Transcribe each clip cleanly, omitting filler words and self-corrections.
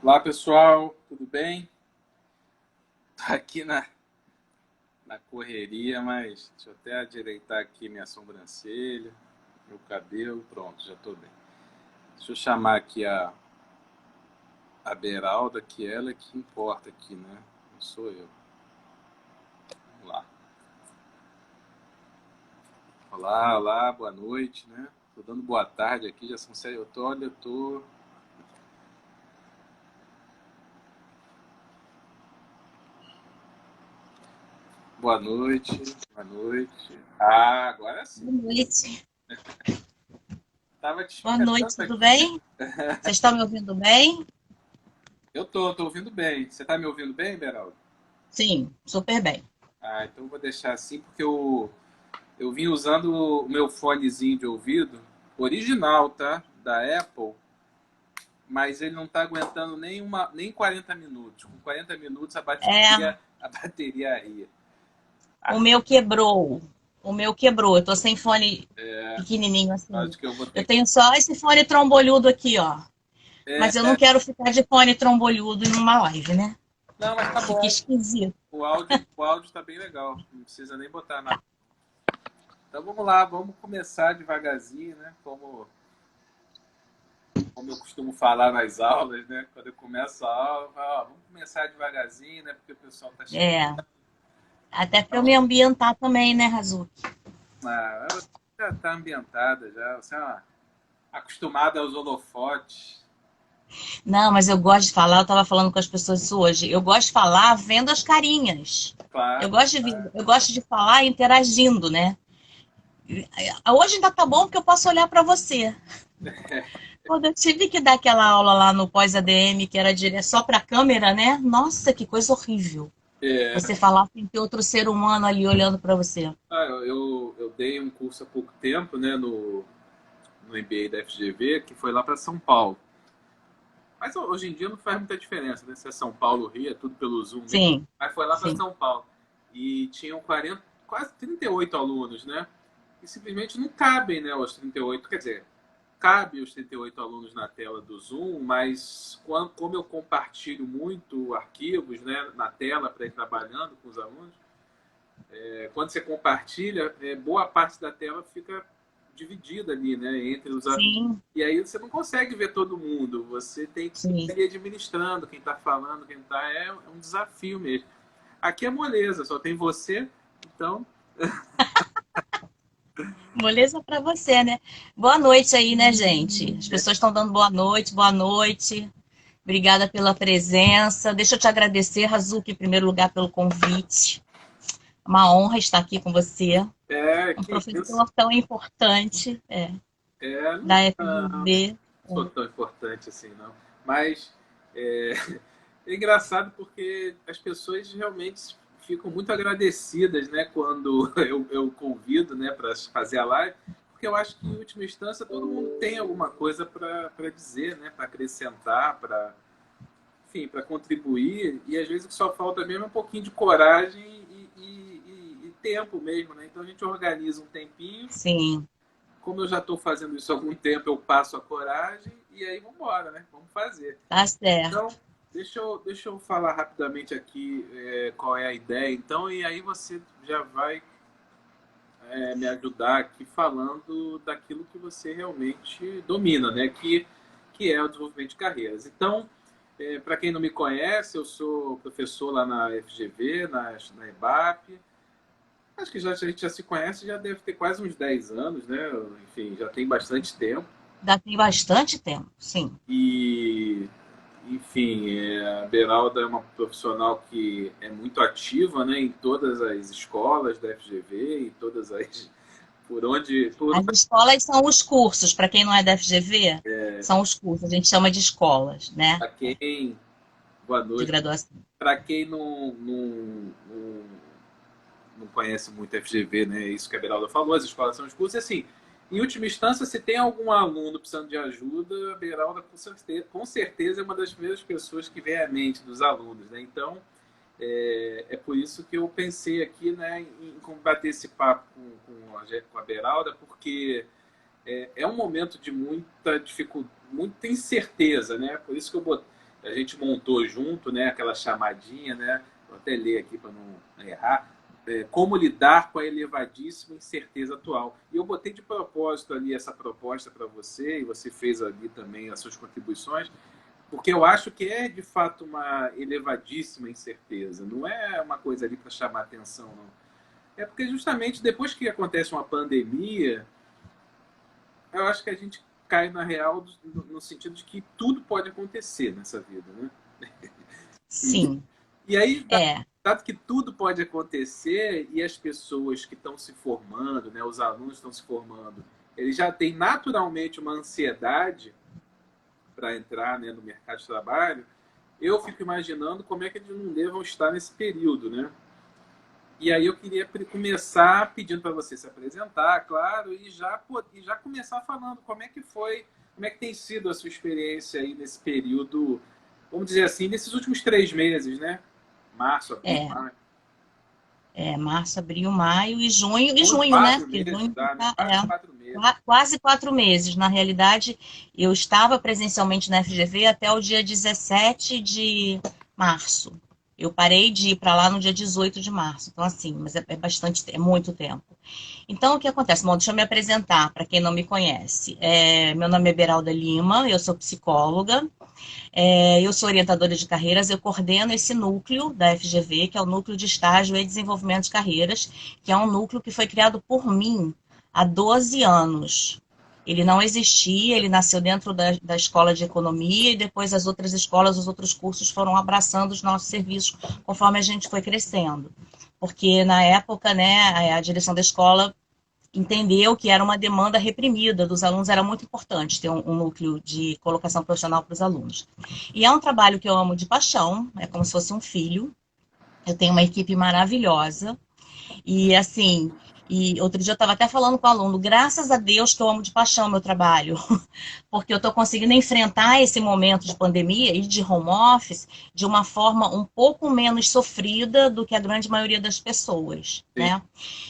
Olá pessoal, tudo bem? Tô aqui na correria, mas deixa eu até ajeitar aqui minha sobrancelha, meu cabelo, pronto, já tô bem. Deixa eu chamar aqui a Beralda, que ela é que importa aqui, né? Não sou eu. Vamos lá. Olá, olá, boa noite, né? Tô dando boa tarde aqui, já são 7, eu tô... Boa noite, boa noite. Ah, agora sim. Boa noite. Tava te Boa noite, esperando tudo aqui. bem? Vocês estão me ouvindo bem? Tô ouvindo bem. Você tá me ouvindo bem, Beraldo? Sim, super bem. Ah, então eu vou deixar assim, porque eu vim usando o meu fonezinho de ouvido, original, tá? Da Apple, mas ele não tá aguentando nem 40 minutos. Com 40 minutos É, a bateria ia. o Ah, meu quebrou. O meu quebrou. Eu tô sem fone pequenininho assim. acho que eu vou Eu ter que. tenho só esse fone trombolhudo aqui, ó. É, Mas eu não quero ficar de fone trombolhudo em uma live, né? não, mas tá Fica bom. esquisito. O áudio tá bem legal. Não precisa nem botar nada. Então vamos lá, vamos começar devagarzinho, né? Como eu costumo falar nas aulas, né? Quando eu começo a aula, eu falo, ó, vamos começar devagarzinho, né? Porque o pessoal está chegando. É, até pra eu me Então, ambientar também, né, Razuki? você já está ambientada, já, você é acostumada aos holofotes. Não, mas eu gosto de falar, eu tava falando com as pessoas isso hoje. Eu gosto de falar vendo as carinhas. Claro, Eu gosto de falar interagindo, né? Hoje ainda tá bom porque eu posso olhar para você. Quando eu tive que dar aquela aula lá no pós-ADM, que era só para câmera, né? Nossa, que coisa horrível. é, Você falar sem ter outro ser humano ali olhando para você. eu dei um curso há pouco tempo, né? No MBA da FGV, que foi lá para São Paulo. Mas hoje em dia não faz muita diferença, né? Se é São Paulo, Rio, é tudo pelo Zoom mesmo. Sim, Aí foi lá para sim. São Paulo. E tinham 40, quase 38 alunos, né? E simplesmente não cabem, né, os 38. Quer dizer, cabe os 38 alunos na tela do Zoom, mas como eu compartilho muito arquivos, né, na tela para ir trabalhando com os alunos, quando você compartilha, boa parte da tela fica dividida ali, né, entre os alunos. Sim, E aí você não consegue ver todo mundo, você tem que sim. ir administrando quem está falando, quem está. É um desafio mesmo. Aqui é moleza, só tem você, então. Moleza para você, né? Boa noite aí, né, gente? As pessoas estão dando boa noite, boa noite. Obrigada pela presença. Deixa eu te agradecer, Razuki, em primeiro lugar, pelo convite. É uma honra estar aqui com você. Um Que isso. professor tão importante Não, da não FGV. sou tão importante assim, não. Mas é, é engraçado porque as pessoas realmente ficam muito agradecidas, né, quando eu convido, né, para fazer a live, porque eu acho que em última instância todo mundo tem alguma coisa para dizer, né, para acrescentar, para, enfim, para contribuir, e às vezes o que só falta mesmo é um pouquinho de coragem e tempo mesmo, né? Então a gente organiza um tempinho. Sim, Como eu já estou fazendo isso há algum tempo, eu passo a coragem e aí vamos embora, né? Vamos fazer. tá certo. Então, deixa eu falar rapidamente aqui qual é a ideia, então, e aí você já vai me ajudar aqui falando daquilo que você realmente domina, né? Que é o desenvolvimento de carreiras. Então, para quem não me conhece, eu sou professor lá na FGV, na EBAP. Acho que a gente já se conhece, já deve ter quase uns 10 anos, né? Enfim, já tem bastante tempo. Já tem bastante tempo, sim. E, enfim, a Beralda é uma profissional que é muito ativa, né, em todas as escolas da FGV e todas as. Por As escolas são os cursos, para quem não é da FGV, são os cursos, a gente chama de escolas, né? para quem. Boa De noite. graduação. Para quem não conhece muito a FGV, né, isso que a Beralda falou, as escolas são os cursos, e assim. Em última instância, se tem algum aluno precisando de ajuda, a Beralda com certeza é uma das primeiras pessoas que vem à mente dos alunos. Né? Então, é por isso que eu pensei aqui, né, em combater esse papo com a Beralda, porque é um momento de muita dificuldade, muita incerteza, né? Por isso que a gente montou junto, né, aquela chamadinha, né? Vou até ler aqui para não errar. Como lidar com a elevadíssima incerteza atual. E eu botei de propósito ali essa proposta para você, e você fez ali também as suas contribuições, porque eu acho que é de fato uma elevadíssima incerteza. Não é uma coisa ali para chamar atenção, não. É porque justamente depois que acontece uma pandemia, eu acho que a gente cai na real no sentido de que tudo pode acontecer nessa vida, né? Sim, E aí, é, dado que tudo pode acontecer e as pessoas que estão se formando, né, os alunos estão se formando, eles já têm naturalmente uma ansiedade para entrar, né, no mercado de trabalho, eu fico imaginando como é que eles não devam estar nesse período, né? E aí eu queria começar pedindo para você se apresentar, claro, e já começar falando como é que foi, como é que tem sido a sua experiência aí nesse período, vamos dizer assim, nesses últimos 3 meses, né? Março, abril, é, maio. março, abril, maio e junho, né? Quatro Porque meses junho já, né? tá, Quase 4 meses. quase 4 meses. Na realidade, eu estava presencialmente na FGV até o dia 17 de março. Eu parei de ir para lá no dia 18 de março. Então, assim, mas é muito tempo. Então, o que acontece? Bom, deixa eu me apresentar para quem não me conhece. Meu nome é Beralda Lima, eu sou psicóloga. Eu sou orientadora de carreiras, eu coordeno esse núcleo da FGV, que é o Núcleo de Estágio e Desenvolvimento de Carreiras, que é um núcleo que foi criado por mim há 12 anos. Ele não existia, ele nasceu dentro da escola de economia e depois as outras escolas, os outros cursos foram abraçando os nossos serviços conforme a gente foi crescendo. Porque na época, né, a direção da escola entendeu que era uma demanda reprimida dos alunos, era muito importante ter um núcleo de colocação profissional para os alunos. E é um trabalho que eu amo de paixão, é como se fosse um filho. Eu tenho uma equipe maravilhosa, e assim, e outro dia eu estava até falando com o aluno, graças a Deus que eu amo de paixão meu trabalho, porque eu estou conseguindo enfrentar esse momento de pandemia e de home office de uma forma um pouco menos sofrida do que a grande maioria das pessoas, Sim. né?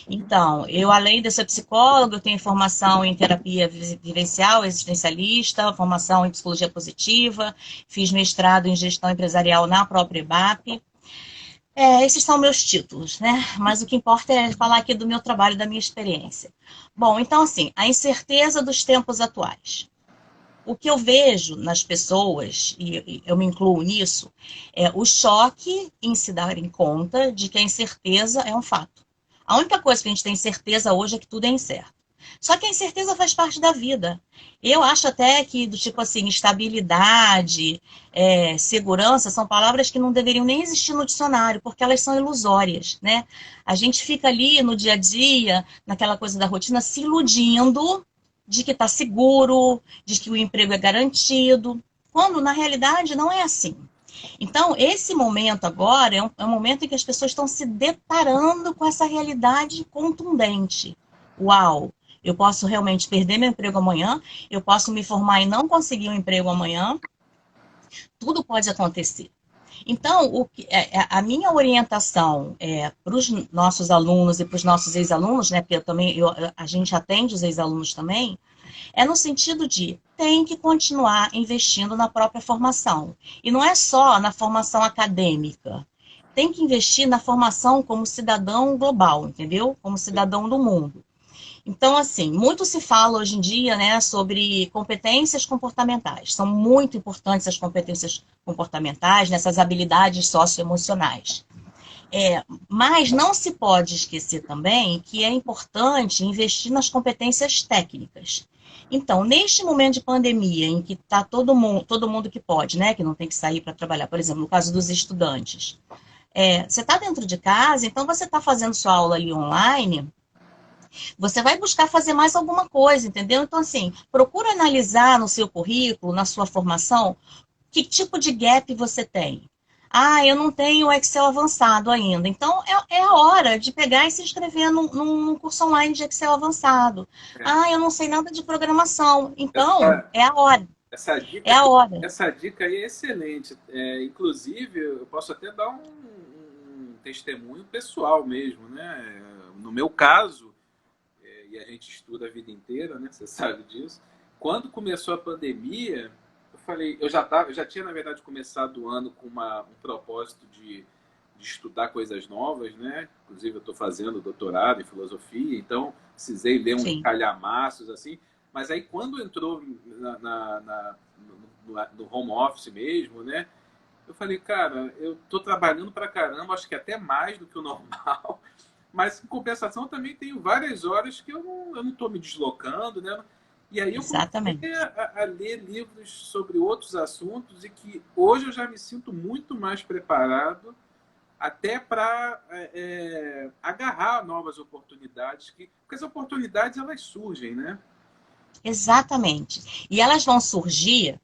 Então, eu além de ser psicóloga, eu tenho formação em terapia vivencial, existencialista, formação em psicologia positiva, fiz mestrado em gestão empresarial na própria EBAP. Esses são meus títulos, né? Mas o que importa é falar aqui do meu trabalho, da minha experiência. Bom, então, assim, a incerteza dos tempos atuais. O que eu vejo nas pessoas, e eu me incluo nisso, é o choque em se darem conta de que a incerteza é um fato. A única coisa que a gente tem certeza hoje é que tudo é incerto. Só que a incerteza faz parte da vida. Eu acho até que, do tipo assim, estabilidade, segurança, são palavras que não deveriam nem existir no dicionário, porque elas são ilusórias, né? A gente fica ali no dia a dia, naquela coisa da rotina, se iludindo de que está seguro, de que o emprego é garantido, quando na realidade não é assim. Então, esse momento agora é um momento em que as pessoas estão se deparando com essa realidade contundente. Uau! Eu posso realmente perder meu emprego amanhã, eu posso me formar e não conseguir um emprego amanhã, tudo pode acontecer. Então, a minha orientação para os nossos alunos e para os nossos ex-alunos, né, porque a gente atende os ex-alunos também, é no sentido de tem que continuar investindo na própria formação. E não é só na formação acadêmica. Tem que investir na formação como cidadão global, entendeu? Como cidadão do mundo. Então, assim, muito se fala hoje em dia, né, sobre competências comportamentais. São muito importantes as competências comportamentais, nessas habilidades socioemocionais. Mas não se pode esquecer também que é importante investir nas competências técnicas. Então, neste momento de pandemia, em que está todo mundo que pode, né, que não tem que sair para trabalhar, por exemplo, no caso dos estudantes, você está dentro de casa, então você está fazendo sua aula ali online, você vai buscar fazer mais alguma coisa, entendeu? Então, assim, procura analisar no seu currículo, na sua formação, que tipo de gap você tem. Ah, eu não tenho Excel avançado ainda. Então, é a hora de pegar e se inscrever num curso online de Excel avançado. É. Ah, eu não sei nada de programação. Então, Essa, é a hora. essa É dica, a hora. essa dica aí é excelente. Inclusive, eu posso até dar um testemunho pessoal mesmo, né? No meu caso, e a gente estuda a vida inteira, né? Você sabe disso. Quando começou a pandemia, falei, eu já tinha, na verdade, começado o ano com um propósito de estudar coisas novas, né? Inclusive, eu estou fazendo doutorado em filosofia, então precisei ler uns Sim, calhamaços, assim. Mas aí, quando entrou no home office mesmo, né? Eu falei, cara, eu estou trabalhando pra caramba, acho que até mais do que o normal. Mas, em compensação, eu também tenho várias horas que eu não estou me deslocando, né? E aí eu comecei exatamente. a ler livros sobre outros assuntos e que hoje eu já me sinto muito mais preparado até para agarrar novas oportunidades, porque as oportunidades elas surgem, né? Exatamente. E elas vão surgir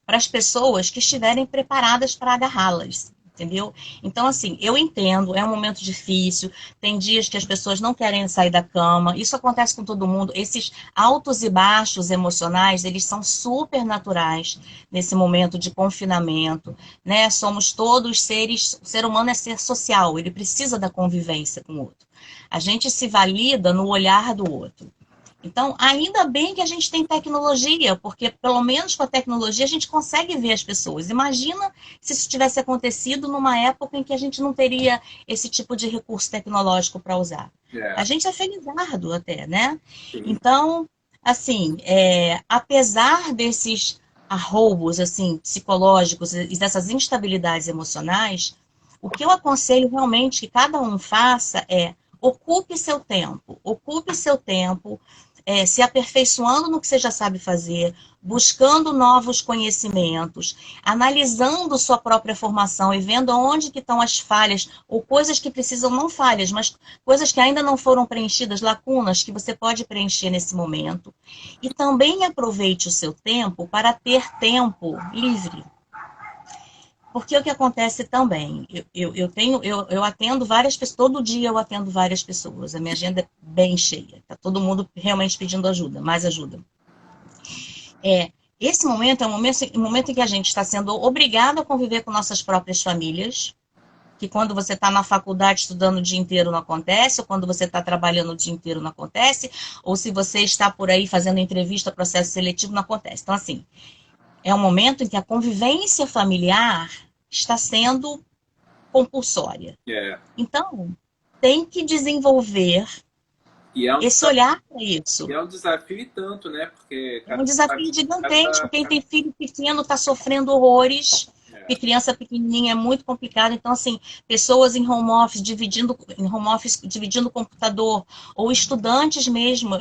para as pessoas que estiverem preparadas para agarrá-las, entendeu? Então, assim, eu entendo, é um momento difícil, tem dias que as pessoas não querem sair da cama, isso acontece com todo mundo. Esses altos e baixos emocionais, eles são super naturais nesse momento de confinamento, né? Somos todos seres, o ser humano é ser social, ele precisa da convivência com o outro. A gente se valida no olhar do outro. Então, ainda bem que a gente tem tecnologia, porque pelo menos com a tecnologia a gente consegue ver as pessoas. Imagina se isso tivesse acontecido numa época em que a gente não teria esse tipo de recurso tecnológico para usar. A É, gente é felizardo até, né? sim. Então, assim, apesar desses arroubos assim, psicológicos e dessas instabilidades emocionais, o que eu aconselho realmente que cada um faça é ocupe seu tempo, se aperfeiçoando no que você já sabe fazer, buscando novos conhecimentos, analisando sua própria formação e vendo onde que estão as falhas, ou coisas que precisam, não falhas, mas coisas que ainda não foram preenchidas, lacunas que você pode preencher nesse momento. E também aproveite o seu tempo para ter tempo livre. Porque o que acontece também, eu atendo várias pessoas, todo dia eu atendo várias pessoas, a minha agenda é bem cheia, tá todo mundo realmente pedindo ajuda, mais ajuda. Esse momento é um momento em que a gente está sendo obrigado a conviver com nossas próprias famílias, que quando você está na faculdade estudando o dia inteiro não acontece, ou quando você está trabalhando o dia inteiro não acontece, ou se você está por aí fazendo entrevista, processo seletivo, não acontece. Então, assim, é um momento em que a convivência familiar está sendo compulsória. É. Então, tem que desenvolver E é um esse desafio, olhar para isso. e é um desafio e tanto, né? Porque É um cada desafio família, gigantesco. Quem tem filho pequeno está sofrendo horrores, porque é, criança pequenininha é muito complicado. Então, assim, pessoas em home office dividindo o computador, ou estudantes mesmo.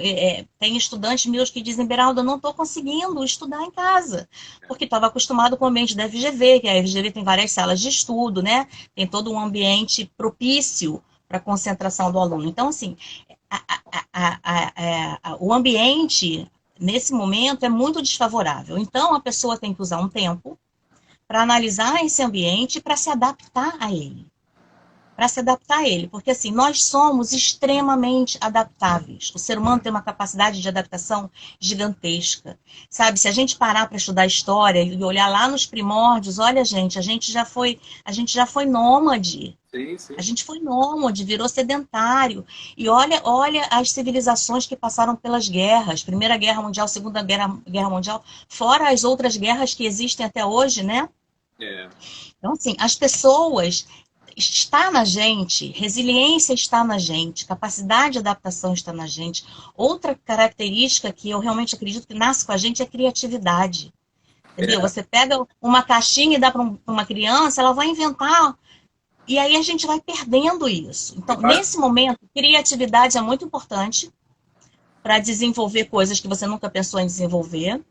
Tem estudantes meus que dizem, Beralda, eu não estou conseguindo estudar em casa, porque estava acostumado com o ambiente da FGV, que a FGV tem várias salas de estudo, né? Tem todo um ambiente propício para a concentração do aluno. Então, assim, o ambiente nesse momento é muito desfavorável. Então, a pessoa tem que usar um tempo para analisar esse ambiente para se adaptar a ele. Para se adaptar a ele. Porque, assim, nós somos extremamente adaptáveis. O ser humano tem uma capacidade de adaptação gigantesca. Sabe, se a gente parar para estudar história e olhar lá nos primórdios, olha, gente, a gente já foi nômade. sim, A sim. gente foi nômade, virou sedentário. E olha as civilizações que passaram pelas guerras, Primeira Guerra Mundial, Segunda Guerra Mundial, fora as outras guerras que existem até hoje, né? É, Então, assim, as pessoas está na gente, resiliência está na gente, capacidade de adaptação está na gente. Outra característica que eu realmente acredito que nasce com a gente é a criatividade. Entendeu? é, Você pega uma caixinha e dá para uma criança, ela vai inventar. E aí a gente vai perdendo isso. é Então, quase, nesse momento, criatividade é muito importante para desenvolver coisas que você nunca pensou em desenvolver.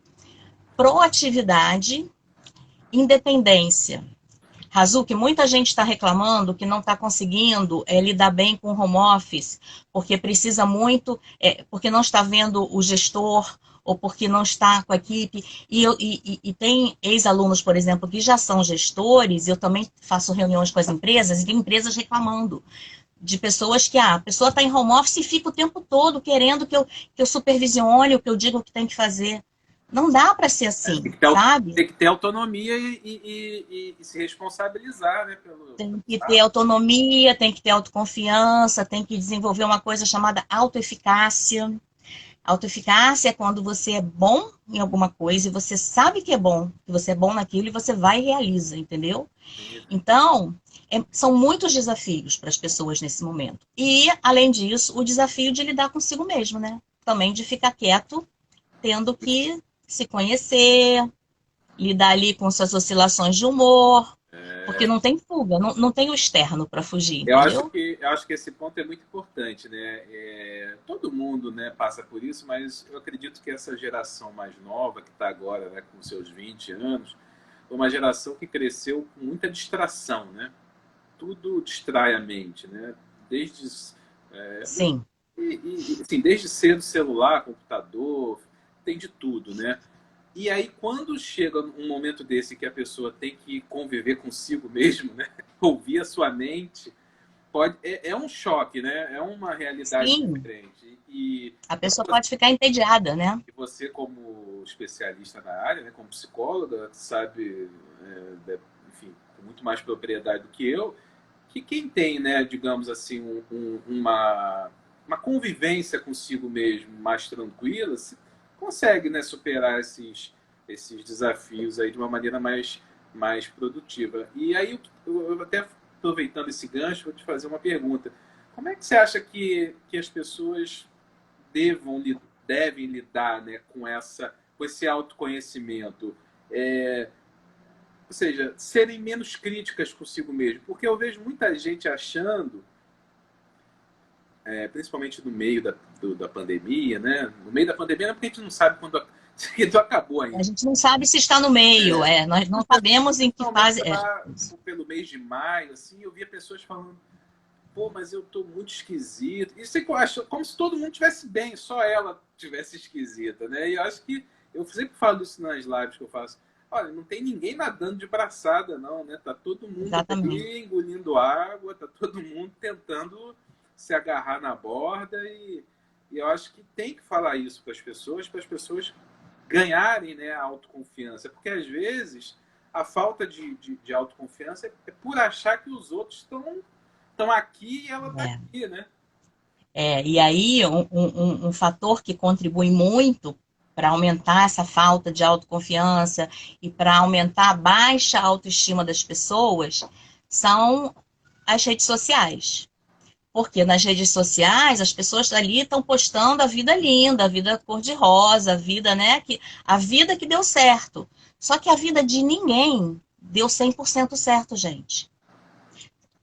Proatividade, independência. Razuki, muita gente está reclamando que não está conseguindo lidar bem com o home office, porque precisa muito, porque não está vendo o gestor, ou porque não está com a equipe. E tem ex-alunos, por exemplo, que já são gestores, eu também faço reuniões com as empresas, e tem empresas reclamando de pessoas que a pessoa está em home office e fica o tempo todo querendo que eu supervisione, o que eu digo que tem que fazer. Não dá para ser tem assim, que ter, sabe? tem que ter autonomia e se responsabilizar, né, Tem pelo que ter autonomia, tem que ter autoconfiança, tem que desenvolver uma coisa chamada autoeficácia. Autoeficácia é quando você é bom em alguma coisa e você sabe que é bom, que você é bom naquilo e você vai e realiza, entendeu? Então, são muitos desafios para as pessoas nesse momento. E, além disso, o desafio de lidar consigo mesmo, né? Também de ficar quieto, tendo que se conhecer, lidar ali com suas oscilações de humor, porque não tem fuga, não tem o externo para fugir, entendeu? Eu acho que esse ponto é muito importante, né? Todo mundo, né, passa por isso, mas eu acredito que essa geração mais nova, que está agora, né, com seus 20 anos, é uma geração que cresceu com muita distração, né? Tudo distrai a mente, né? Desde, Sim. assim, desde cedo, celular, computador, tem de tudo, né? E aí, quando chega um momento desse que a pessoa tem que conviver consigo mesmo, né? Ouvir a sua mente, é um choque, né? É uma realidade Sim, diferente. E a pessoa pode ficar entediada, né? você, como especialista na área, né? Como psicóloga, sabe, enfim, com muito mais propriedade do que eu, que quem tem, né, digamos assim, uma convivência consigo mesmo mais tranquila, consegue, né, superar esses desafios aí de uma maneira mais produtiva. E aí, eu até aproveitando esse gancho, vou te fazer uma pergunta. Como é que você acha que as pessoas devam, devem lidar, né, com esse autoconhecimento? Ou seja, serem menos críticas consigo mesmo. Porque eu vejo muita gente achando, principalmente no meio da pandemia, né? No meio da pandemia, não é porque a gente não sabe quando isso acabou A ainda. gente não sabe se está no meio, nós não sabemos em que Principalmente fase. lá pelo mês de maio, assim, eu via pessoas falando, pô, mas eu tô muito esquisito. Isso é que eu acho, como se todo mundo tivesse bem, só ela tivesse esquisita, né? E eu acho que, eu sempre falo isso nas lives que eu faço, olha, não tem ninguém nadando de braçada, não, né? Tá todo mundo Exatamente. ali engolindo água, tá todo mundo tentando se agarrar na borda e eu acho que tem que falar isso para as pessoas ganharem, né, a autoconfiança, porque às vezes a falta de autoconfiança é por achar que os outros estão aqui e ela está É. aqui, né? E aí, um fator que contribui muito para aumentar essa falta de autoconfiança e para aumentar a baixa autoestima das pessoas são as redes sociais. Porque nas redes sociais as pessoas ali estão postando a vida linda, a vida cor-de-rosa, a vida, né, a vida que deu certo. Só que a vida de ninguém deu 100% certo, gente.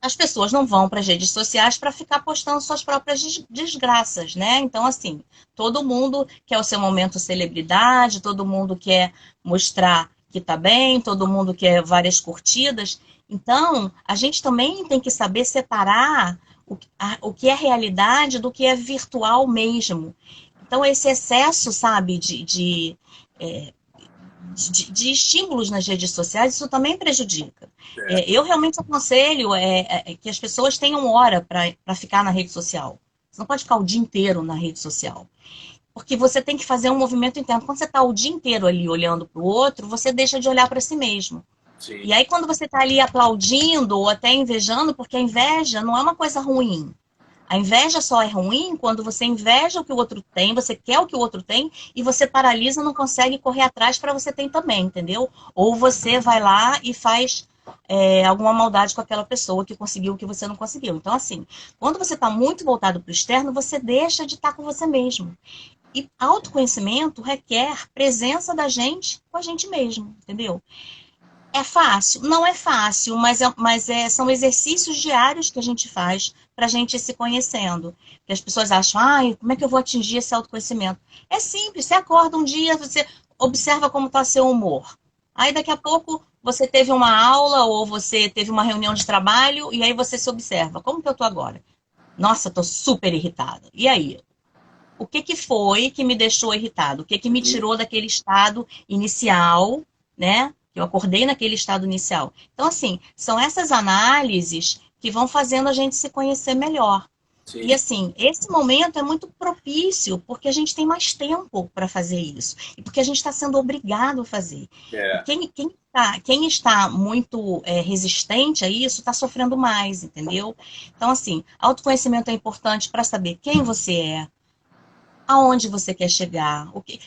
As pessoas não vão para as redes sociais para ficar postando suas próprias desgraças, né? Então, assim, todo mundo quer o seu momento celebridade, todo mundo quer mostrar que tá bem, todo mundo quer várias curtidas. Então, a gente também tem que saber separar o que é realidade do que é virtual mesmo. Então, esse excesso, sabe, de estímulos nas redes sociais, isso também prejudica. Eu realmente aconselho que as pessoas tenham hora para ficar na rede social. Você não pode ficar o dia inteiro na rede social. Porque você tem que fazer um movimento interno. Quando você está o dia inteiro ali olhando para o outro, você deixa de olhar para si mesmo. Sim. E aí, quando você está ali aplaudindo ou até invejando, porque a inveja não é uma coisa ruim. A inveja só é ruim quando você inveja o que o outro tem, você quer o que o outro tem e você paralisa, não consegue correr atrás para você ter também, entendeu? Ou você vai lá e faz alguma maldade com aquela pessoa que conseguiu o que você não conseguiu. Então, assim, quando você está muito voltado para o externo, você deixa de estar com você mesmo. E autoconhecimento requer presença da gente com a gente mesmo, entendeu? É fácil? Não é fácil, são exercícios diários que a gente faz para a gente ir se conhecendo. Que as pessoas acham, ai, como é que eu vou atingir esse autoconhecimento? É simples, você acorda um dia, você observa como está seu humor. Aí daqui a pouco você teve uma aula ou você teve uma reunião de trabalho e aí você se observa. Como que eu estou agora? Nossa, estou super irritada. E aí? O que que foi que me deixou irritado? O que que me tirou daquele estado inicial, né? Eu acordei naquele estado inicial. Então, assim, são essas análises que vão fazendo a gente se conhecer melhor. E Sim. assim, esse momento é muito propício, porque a gente tem mais tempo para fazer isso. E porque a gente está sendo obrigado a fazer. E É. quem está muito resistente a isso está sofrendo mais, entendeu? Então, assim, autoconhecimento é importante para saber quem você é, aonde você quer chegar, o que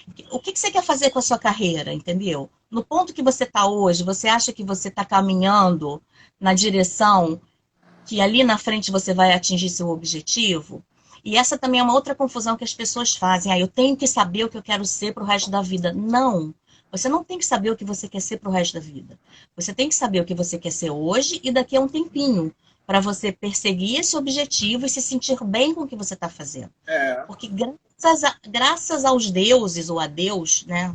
você quer fazer com a sua carreira, entendeu? No ponto que você está hoje, você acha que você está caminhando na direção que ali na frente você vai atingir seu objetivo? E essa também é uma outra confusão que as pessoas fazem. Ah, eu tenho que saber o que eu quero ser para o resto da vida. Não. Você não tem que saber o que você quer ser para o resto da vida. Você tem que saber o que você quer ser hoje e daqui a um tempinho, para você perseguir esse objetivo e se sentir bem com o que você está fazendo. É, Porque graças aos deuses ou a Deus, né?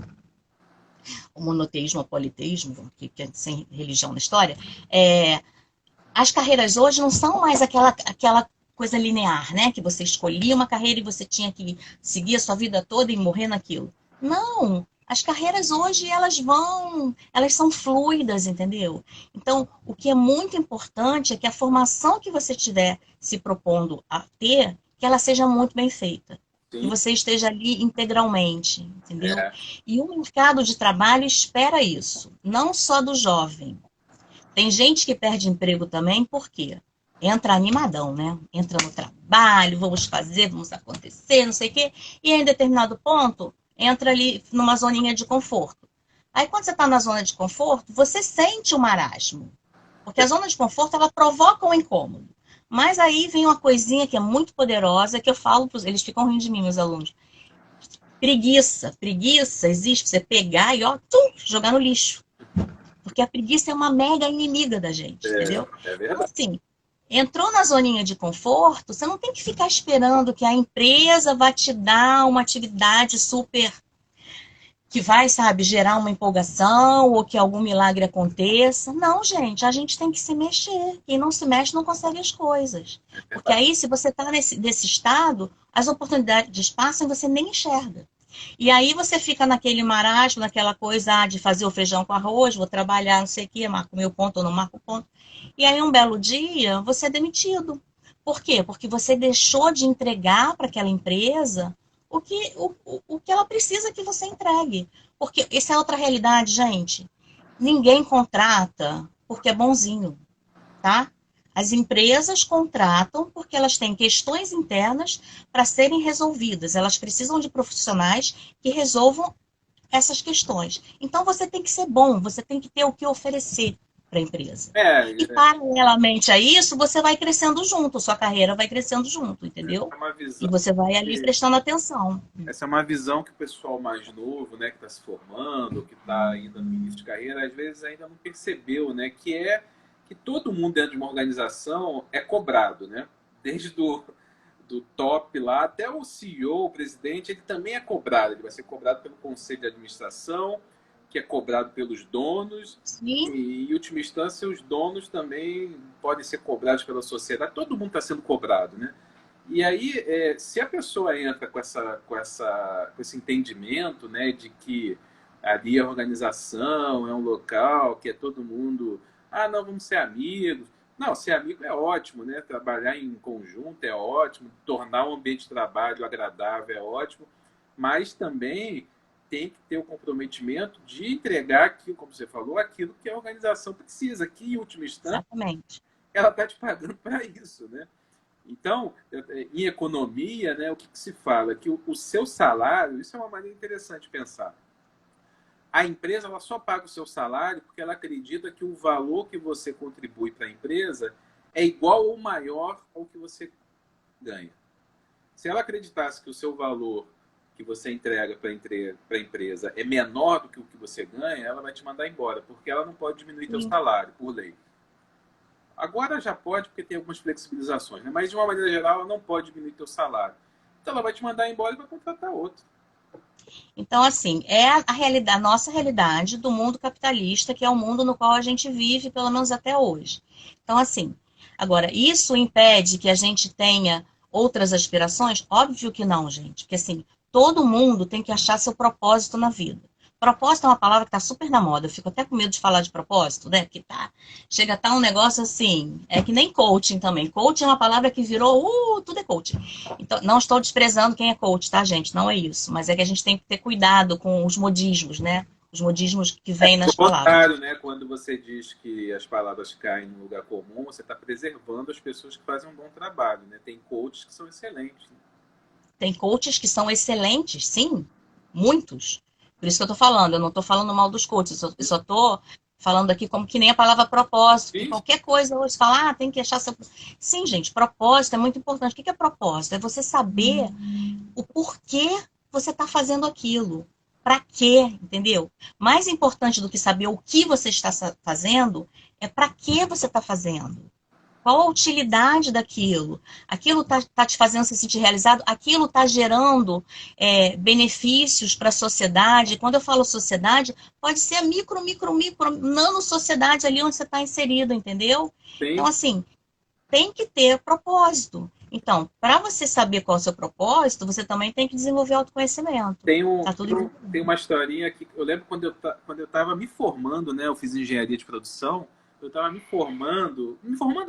O monoteísmo, o politeísmo, que é sem religião na história, as carreiras hoje não são mais aquela coisa linear, né? Que você escolhia uma carreira e você tinha que seguir a sua vida toda e morrer naquilo. Não, as carreiras hoje elas são fluidas, entendeu? Então, o que é muito importante é que a formação que você estiver se propondo a ter, que ela seja muito bem feita. Que sim, você esteja ali integralmente, entendeu? é, E o mercado de trabalho espera isso, não só do jovem. Tem gente que perde emprego também, por quê? Entra animadão, né? Entra no trabalho, vamos fazer, vamos acontecer, não sei o quê. E aí, em determinado ponto, entra ali numa zoninha de conforto. Aí, quando você está na zona de conforto, você sente o marasmo. Porque a zona de conforto, ela provoca um incômodo. Mas aí vem uma coisinha que é muito poderosa, que eu falo, eles ficam rindo de mim, meus alunos. Preguiça. Preguiça existe pra você pegar e, ó, tum, jogar no lixo. Porque a preguiça é uma mega inimiga da gente, entendeu? é Então, verdade. assim, entrou na zoninha de conforto, você não tem que ficar esperando que a empresa vá te dar uma atividade super que vai, sabe, gerar uma empolgação ou que algum milagre aconteça. Não, gente, a gente tem que se mexer. Quem não se mexe não consegue as coisas. Porque aí, se você está nesse estado, as oportunidades passam e você nem enxerga. E aí você fica naquele marasmo, naquela coisa de fazer o feijão com arroz, vou trabalhar, não sei o quê, marco meu ponto ou não marco ponto. E aí um belo dia você é demitido. Por quê? Porque você deixou de entregar para aquela empresa o que ela precisa que você entregue. Porque essa é outra realidade, gente. Ninguém contrata porque é bonzinho, tá? As empresas contratam porque elas têm questões internas para serem resolvidas. Elas precisam de profissionais que resolvam essas questões. Então, você tem que ser bom, você tem que ter o que oferecer para a empresa. E, É, paralelamente a isso, você vai crescendo junto, sua carreira vai crescendo junto, entendeu? é uma E visão você vai ali que prestando atenção. essa é uma visão que o pessoal mais novo, né, que está se formando, que está ainda no início de carreira, às vezes ainda não percebeu, né, que é que todo mundo dentro de uma organização é cobrado, né? Desde do top lá até o CEO, o presidente, ele também é cobrado. Ele vai ser cobrado pelo conselho de administração, que é cobrado pelos donos, Sim, e em última instância os donos também podem ser cobrados pela sociedade. Todo mundo está sendo cobrado, né? E aí, se a pessoa entra com esse entendimento, né, de que ali a organização é um local que é todo mundo, ah, não, vamos ser amigos. Não, ser amigo é ótimo, né? Trabalhar em conjunto é ótimo, tornar o ambiente de trabalho agradável é ótimo, mas também tem que ter o comprometimento de entregar aquilo, como você falou, aquilo que a organização precisa, que em última instância exatamente. ela está te pagando para isso, né? Então, em economia, né, o que se fala? Que o seu salário, isso é uma maneira interessante de pensar. A empresa ela só paga o seu salário porque ela acredita que o valor que você contribui para a empresa é igual ou maior ao que você ganha. Se ela acreditasse que o seu valor que você entrega para a empresa é menor do que o que você ganha, ela vai te mandar embora, porque ela não pode diminuir teu Sim. salário, por lei. Agora já pode, porque tem algumas flexibilizações, né? Mas de uma maneira geral, ela não pode diminuir teu salário. Então ela vai te mandar embora e vai contratar outro. Então, assim, é a realidade, a nossa realidade do mundo capitalista, que é o mundo no qual a gente vive, pelo menos até hoje. Então, assim, agora, isso impede que a gente tenha outras aspirações? Óbvio que não, gente. Porque, assim, todo mundo tem que achar seu propósito na vida. Propósito é uma palavra que está super na moda. Eu fico até com medo de falar de propósito, né? Porque chega a estar um negócio assim, é que nem coaching também. Coaching é uma palavra que virou, tudo é coaching. Então, não estou desprezando quem é coach, tá, gente? Não é isso. Mas é que a gente tem que ter cuidado com os modismos, né? Os modismos que vêm O nas palavras. contrário, né? Quando você diz que as palavras caem no lugar comum, você está preservando as pessoas que fazem um bom trabalho, né? Tem coaches que são excelentes. Né? Tem coaches que são excelentes, sim, muitos. Por isso que eu tô falando, eu não tô falando mal dos coaches, eu só tô falando aqui como que nem a palavra propósito, que Sim, qualquer coisa hoje fala, tem que achar seu... Sim, gente, propósito é muito importante. O que é propósito? É você saber o porquê você está fazendo aquilo. Para quê, entendeu? Mais importante do que saber o que você está fazendo é para que você está fazendo. Qual a utilidade daquilo? Aquilo está te fazendo se sentir realizado? Aquilo está gerando benefícios para a sociedade? Quando eu falo sociedade, pode ser a micro, nano sociedade ali onde você está inserido, entendeu? Então, tem, assim, tem que ter propósito. Então, para você saber qual é o seu propósito, você também tem que desenvolver autoconhecimento. Tá tudo tem uma historinha que eu lembro quando eu estava me formando, né? Eu fiz engenharia de produção, eu estava me formando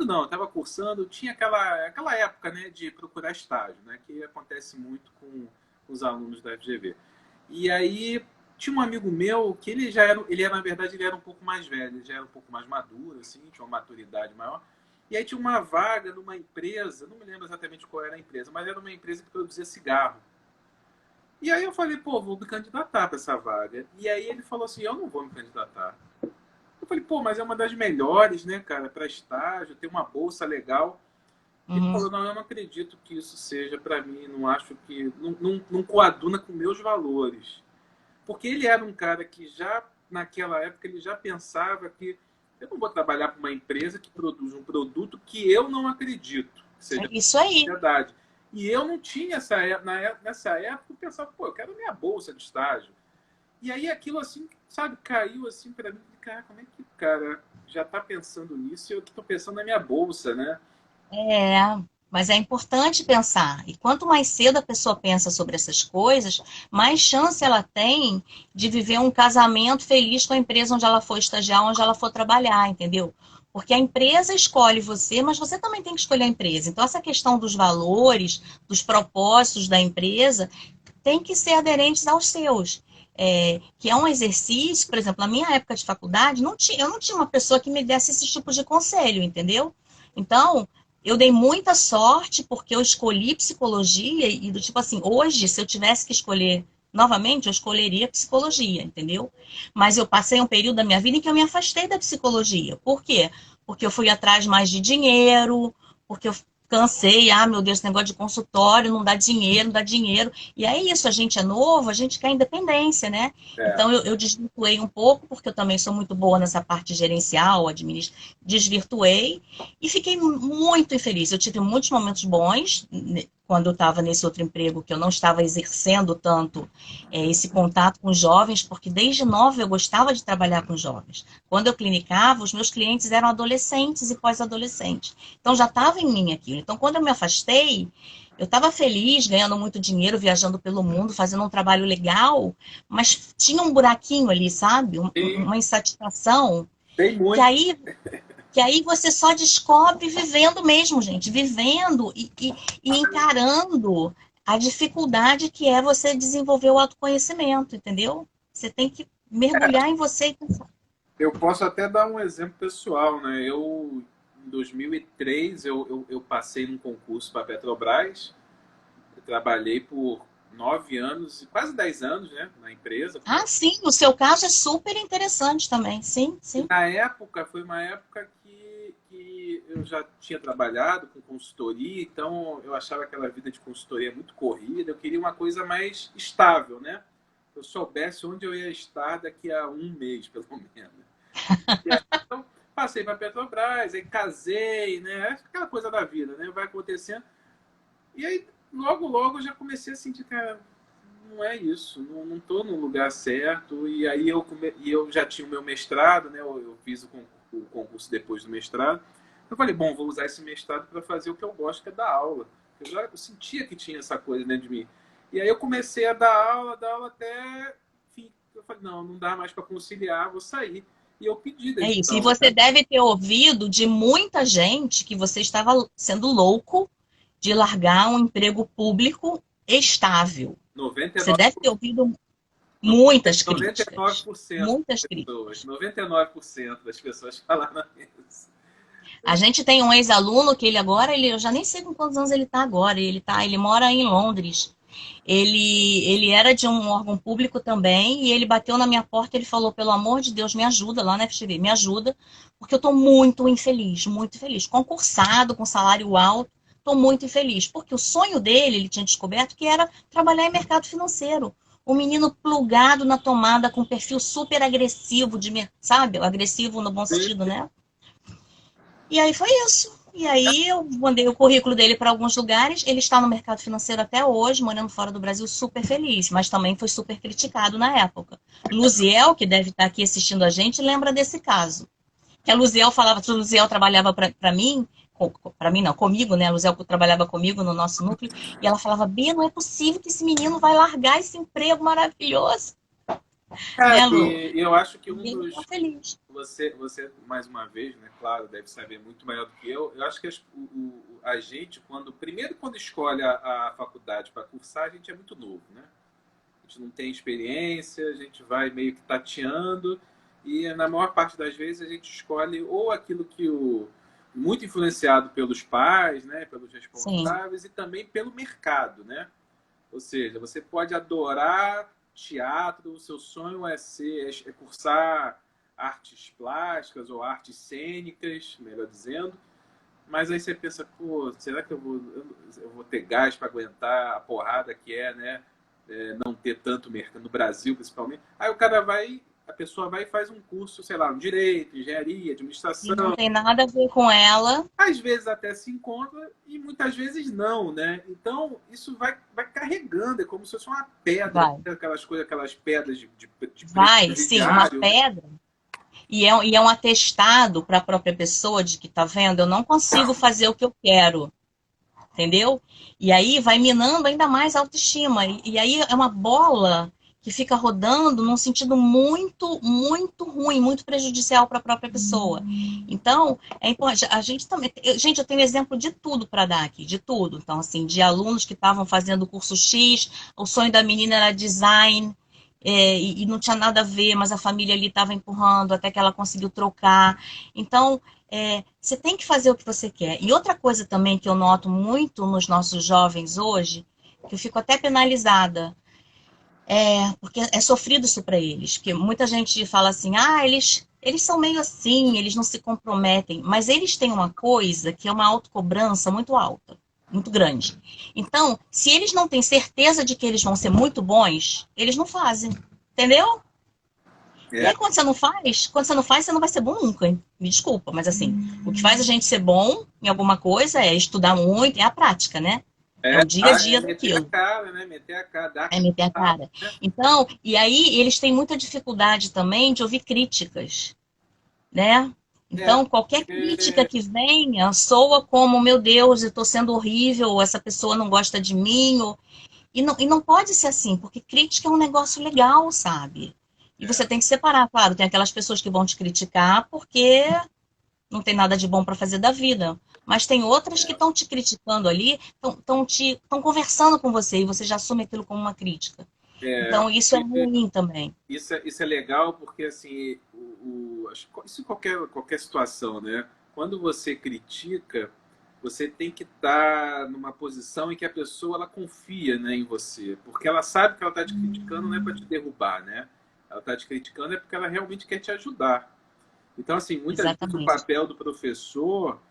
não, eu estava cursando, tinha aquela época, né, de procurar estágio, né, que acontece muito com os alunos da FGV. E aí tinha um amigo meu que ele era na verdade ele era um pouco mais velho, ele já era um pouco mais maduro, assim, tinha uma maturidade maior. E aí tinha uma vaga numa empresa, não me lembro exatamente qual era a empresa, mas era uma empresa que produzia cigarro. E aí eu falei, pô, vou me candidatar para essa vaga. E aí ele falou assim, eu não vou me candidatar. Eu falei, pô, mas é uma das melhores, né, cara, para estágio, tem uma bolsa legal. E ele uhum, falou, não, eu não acredito que isso seja para mim, não acho que... Não coaduna com meus valores. Porque ele era um cara que já, naquela época, ele já pensava que eu não vou trabalhar para uma empresa que produz um produto que eu não acredito que é seja isso aí. verdade. E eu não tinha nessa época, eu pensava, pô, eu quero minha bolsa de estágio. E aí aquilo assim, sabe, caiu assim para mim, cara, como é que o cara já está pensando nisso e eu que estou pensando na minha bolsa, né? É, mas é importante pensar. E quanto mais cedo a pessoa pensa sobre essas coisas, mais chance ela tem de viver um casamento feliz com a empresa onde ela for estagiar, onde ela for trabalhar, entendeu? Porque a empresa escolhe você, mas você também tem que escolher a empresa. Então, essa questão dos valores, dos propósitos da empresa, tem que ser aderentes aos seus. Que é um exercício, por exemplo, na minha época de faculdade, eu não tinha uma pessoa que me desse esse tipo de conselho, entendeu? Então, eu dei muita sorte porque eu escolhi psicologia e do tipo assim, hoje, se eu tivesse que escolher novamente, eu escolheria psicologia, entendeu? Mas eu passei um período da minha vida em que eu me afastei da psicologia. Por quê? Porque eu fui atrás mais de dinheiro, porque eu cansei, meu Deus, esse negócio de consultório não dá dinheiro, não dá dinheiro. E é isso, a gente é novo, a gente quer independência, né? É, Então eu desvirtuei um pouco, porque eu também sou muito boa nessa parte gerencial, desvirtuei e fiquei muito infeliz. Eu tive muitos momentos bons quando eu estava nesse outro emprego, que eu não estava exercendo tanto esse contato com jovens, porque desde nova eu gostava de trabalhar com jovens. Quando eu clinicava, os meus clientes eram adolescentes e pós-adolescentes. Então já estava em mim aquilo. Então quando eu me afastei, eu estava feliz, ganhando muito dinheiro, viajando pelo mundo, fazendo um trabalho legal, mas tinha um buraquinho ali, sabe? tem, Uma insatisfação tem que muito. aí que aí você só descobre vivendo mesmo, gente, vivendo e encarando a dificuldade que é você desenvolver o autoconhecimento, entendeu? Você tem que mergulhar em você e pensar. Eu posso até dar um exemplo pessoal, né? Em 2003, eu passei num concurso para a Petrobras. Eu trabalhei por 9 anos, quase 10 anos, né, na empresa. Sim, o seu caso é super interessante também. Sim, E sim. na época, foi uma época que eu já tinha trabalhado com consultoria, então eu achava aquela vida de consultoria muito corrida. Eu queria uma coisa mais estável, né? Eu soubesse onde eu ia estar daqui a um mês, pelo menos. E aí, então, passei para a Petrobras, aí casei, né? Aquela coisa da vida, né? Vai acontecendo. E aí, logo eu já comecei a sentir, cara, não é isso, não estou no lugar certo. E aí eu já tinha o meu mestrado, né? Eu fiz o concurso depois do mestrado. Eu falei, bom, vou usar esse mestrado para fazer o que eu gosto, que é dar aula. Eu sentia que tinha essa coisa dentro de mim. E aí eu comecei a dar aula até, enfim, eu falei, não dá mais para conciliar, vou sair. E eu pedi É isso. E demissão, você né? deve ter ouvido de muita gente que você estava sendo louco de largar um emprego público estável. Você 99, deve ter ouvido muitas críticas. 99% Muitas das pessoas, críticas. 99% das pessoas falaram isso. A gente tem um ex-aluno que ele agora, eu já nem sei com quantos anos ele está agora. Ele mora em Londres. Ele era de um órgão público também, e ele bateu na minha porta e ele falou, pelo amor de Deus, me ajuda lá na FGV, me ajuda, porque eu estou muito infeliz, muito infeliz. Concursado, com salário alto, estou muito infeliz. Porque o sonho dele, ele tinha descoberto, que era trabalhar em mercado financeiro. O menino plugado na tomada, com perfil super agressivo, sabe? Agressivo no bom sentido, né? E aí foi isso. E aí eu mandei o currículo dele para alguns lugares. Ele está no mercado financeiro até hoje, morando fora do Brasil, super feliz, mas também foi super criticado na época. Luziel, que deve estar aqui assistindo a gente, lembra desse caso. Que a Luziel falava, que a Luziel trabalhava para mim, para mim não, comigo, né? A Luziel trabalhava comigo no nosso núcleo, e ela falava, Bia, não é possível que esse menino vai largar esse emprego maravilhoso. Né, Lu? E eu acho que um E ele tá dos... feliz. Você, mais uma vez, né, claro, deve saber muito melhor do que eu acho que a gente, primeiro quando escolhe a faculdade para cursar, a gente é muito novo, né? A gente não tem experiência, a gente vai meio que tateando, e na maior parte das vezes a gente escolhe ou aquilo que muito influenciado pelos pais, né, pelos Sim. responsáveis, e também pelo mercado, né? Ou seja, você pode adorar teatro, o seu sonho é cursar artes plásticas ou artes cênicas, melhor dizendo, mas aí você pensa, pô, será que eu vou ter gás para aguentar a porrada que é, né? Não ter tanto mercado, no Brasil principalmente. Aí a pessoa vai e faz um curso, sei lá, direito, engenharia, E não administração. tem nada a ver com ela. Às vezes até se encontra e muitas vezes não, né? Então isso vai carregando, é como se fosse uma pedra, Vai. aquelas coisas, aquelas pedras de Vai, sim, uma presidiário, né? pedra. E é um atestado para a própria pessoa de que, tá vendo, eu não consigo fazer o que eu quero, entendeu? E aí vai minando ainda mais a autoestima. E aí é uma bola que fica rodando num sentido muito, muito ruim, muito prejudicial para a própria pessoa. Então, é importante. A gente também. Gente, eu tenho exemplo de tudo para dar aqui, de tudo. Então, assim, de alunos que estavam fazendo o curso X, o sonho da menina era design. E não tinha nada a ver, mas a família ali estava empurrando até que ela conseguiu trocar. Então, você tem que fazer o que você quer. E outra coisa também que eu noto muito nos nossos jovens hoje, que eu fico até penalizada, porque é sofrido isso para eles. Porque muita gente fala assim, eles são meio assim, eles não se comprometem. Mas eles têm uma coisa que é uma autocobrança muito alta, muito grande. Então, se eles não têm certeza de que eles vão ser muito bons, eles não fazem. Entendeu? E É, aí, quando você não faz, você não vai ser bom nunca, hein? Me desculpa, mas assim, o que faz a gente ser bom em alguma coisa é estudar muito, é a prática, né? É o dia a dia meter a daquilo, cara, né? Meter a cara, dar é meter a aquela... cara. Então, e aí eles têm muita dificuldade também de ouvir críticas, né? Então, qualquer crítica Porque que venha soa como, meu Deus, eu estou sendo horrível, ou essa pessoa não gosta de mim, e não pode ser assim, porque crítica é um negócio legal, sabe? E você tem que separar, claro, tem aquelas pessoas que vão te criticar porque não tem nada de bom para fazer da vida. Mas tem outras que estão te criticando ali, estão conversando com você e você já assume aquilo como uma crítica. Então, isso é ruim também. isso é legal porque, assim, isso em qualquer situação, né? Quando você critica, você tem que estar numa posição em que a pessoa ela confia, né, em você. Porque ela sabe que ela está te criticando não é para te derrubar, né? Ela está te criticando é porque ela realmente quer te ajudar. Então, assim, muitas vezes o Exatamente. papel do professor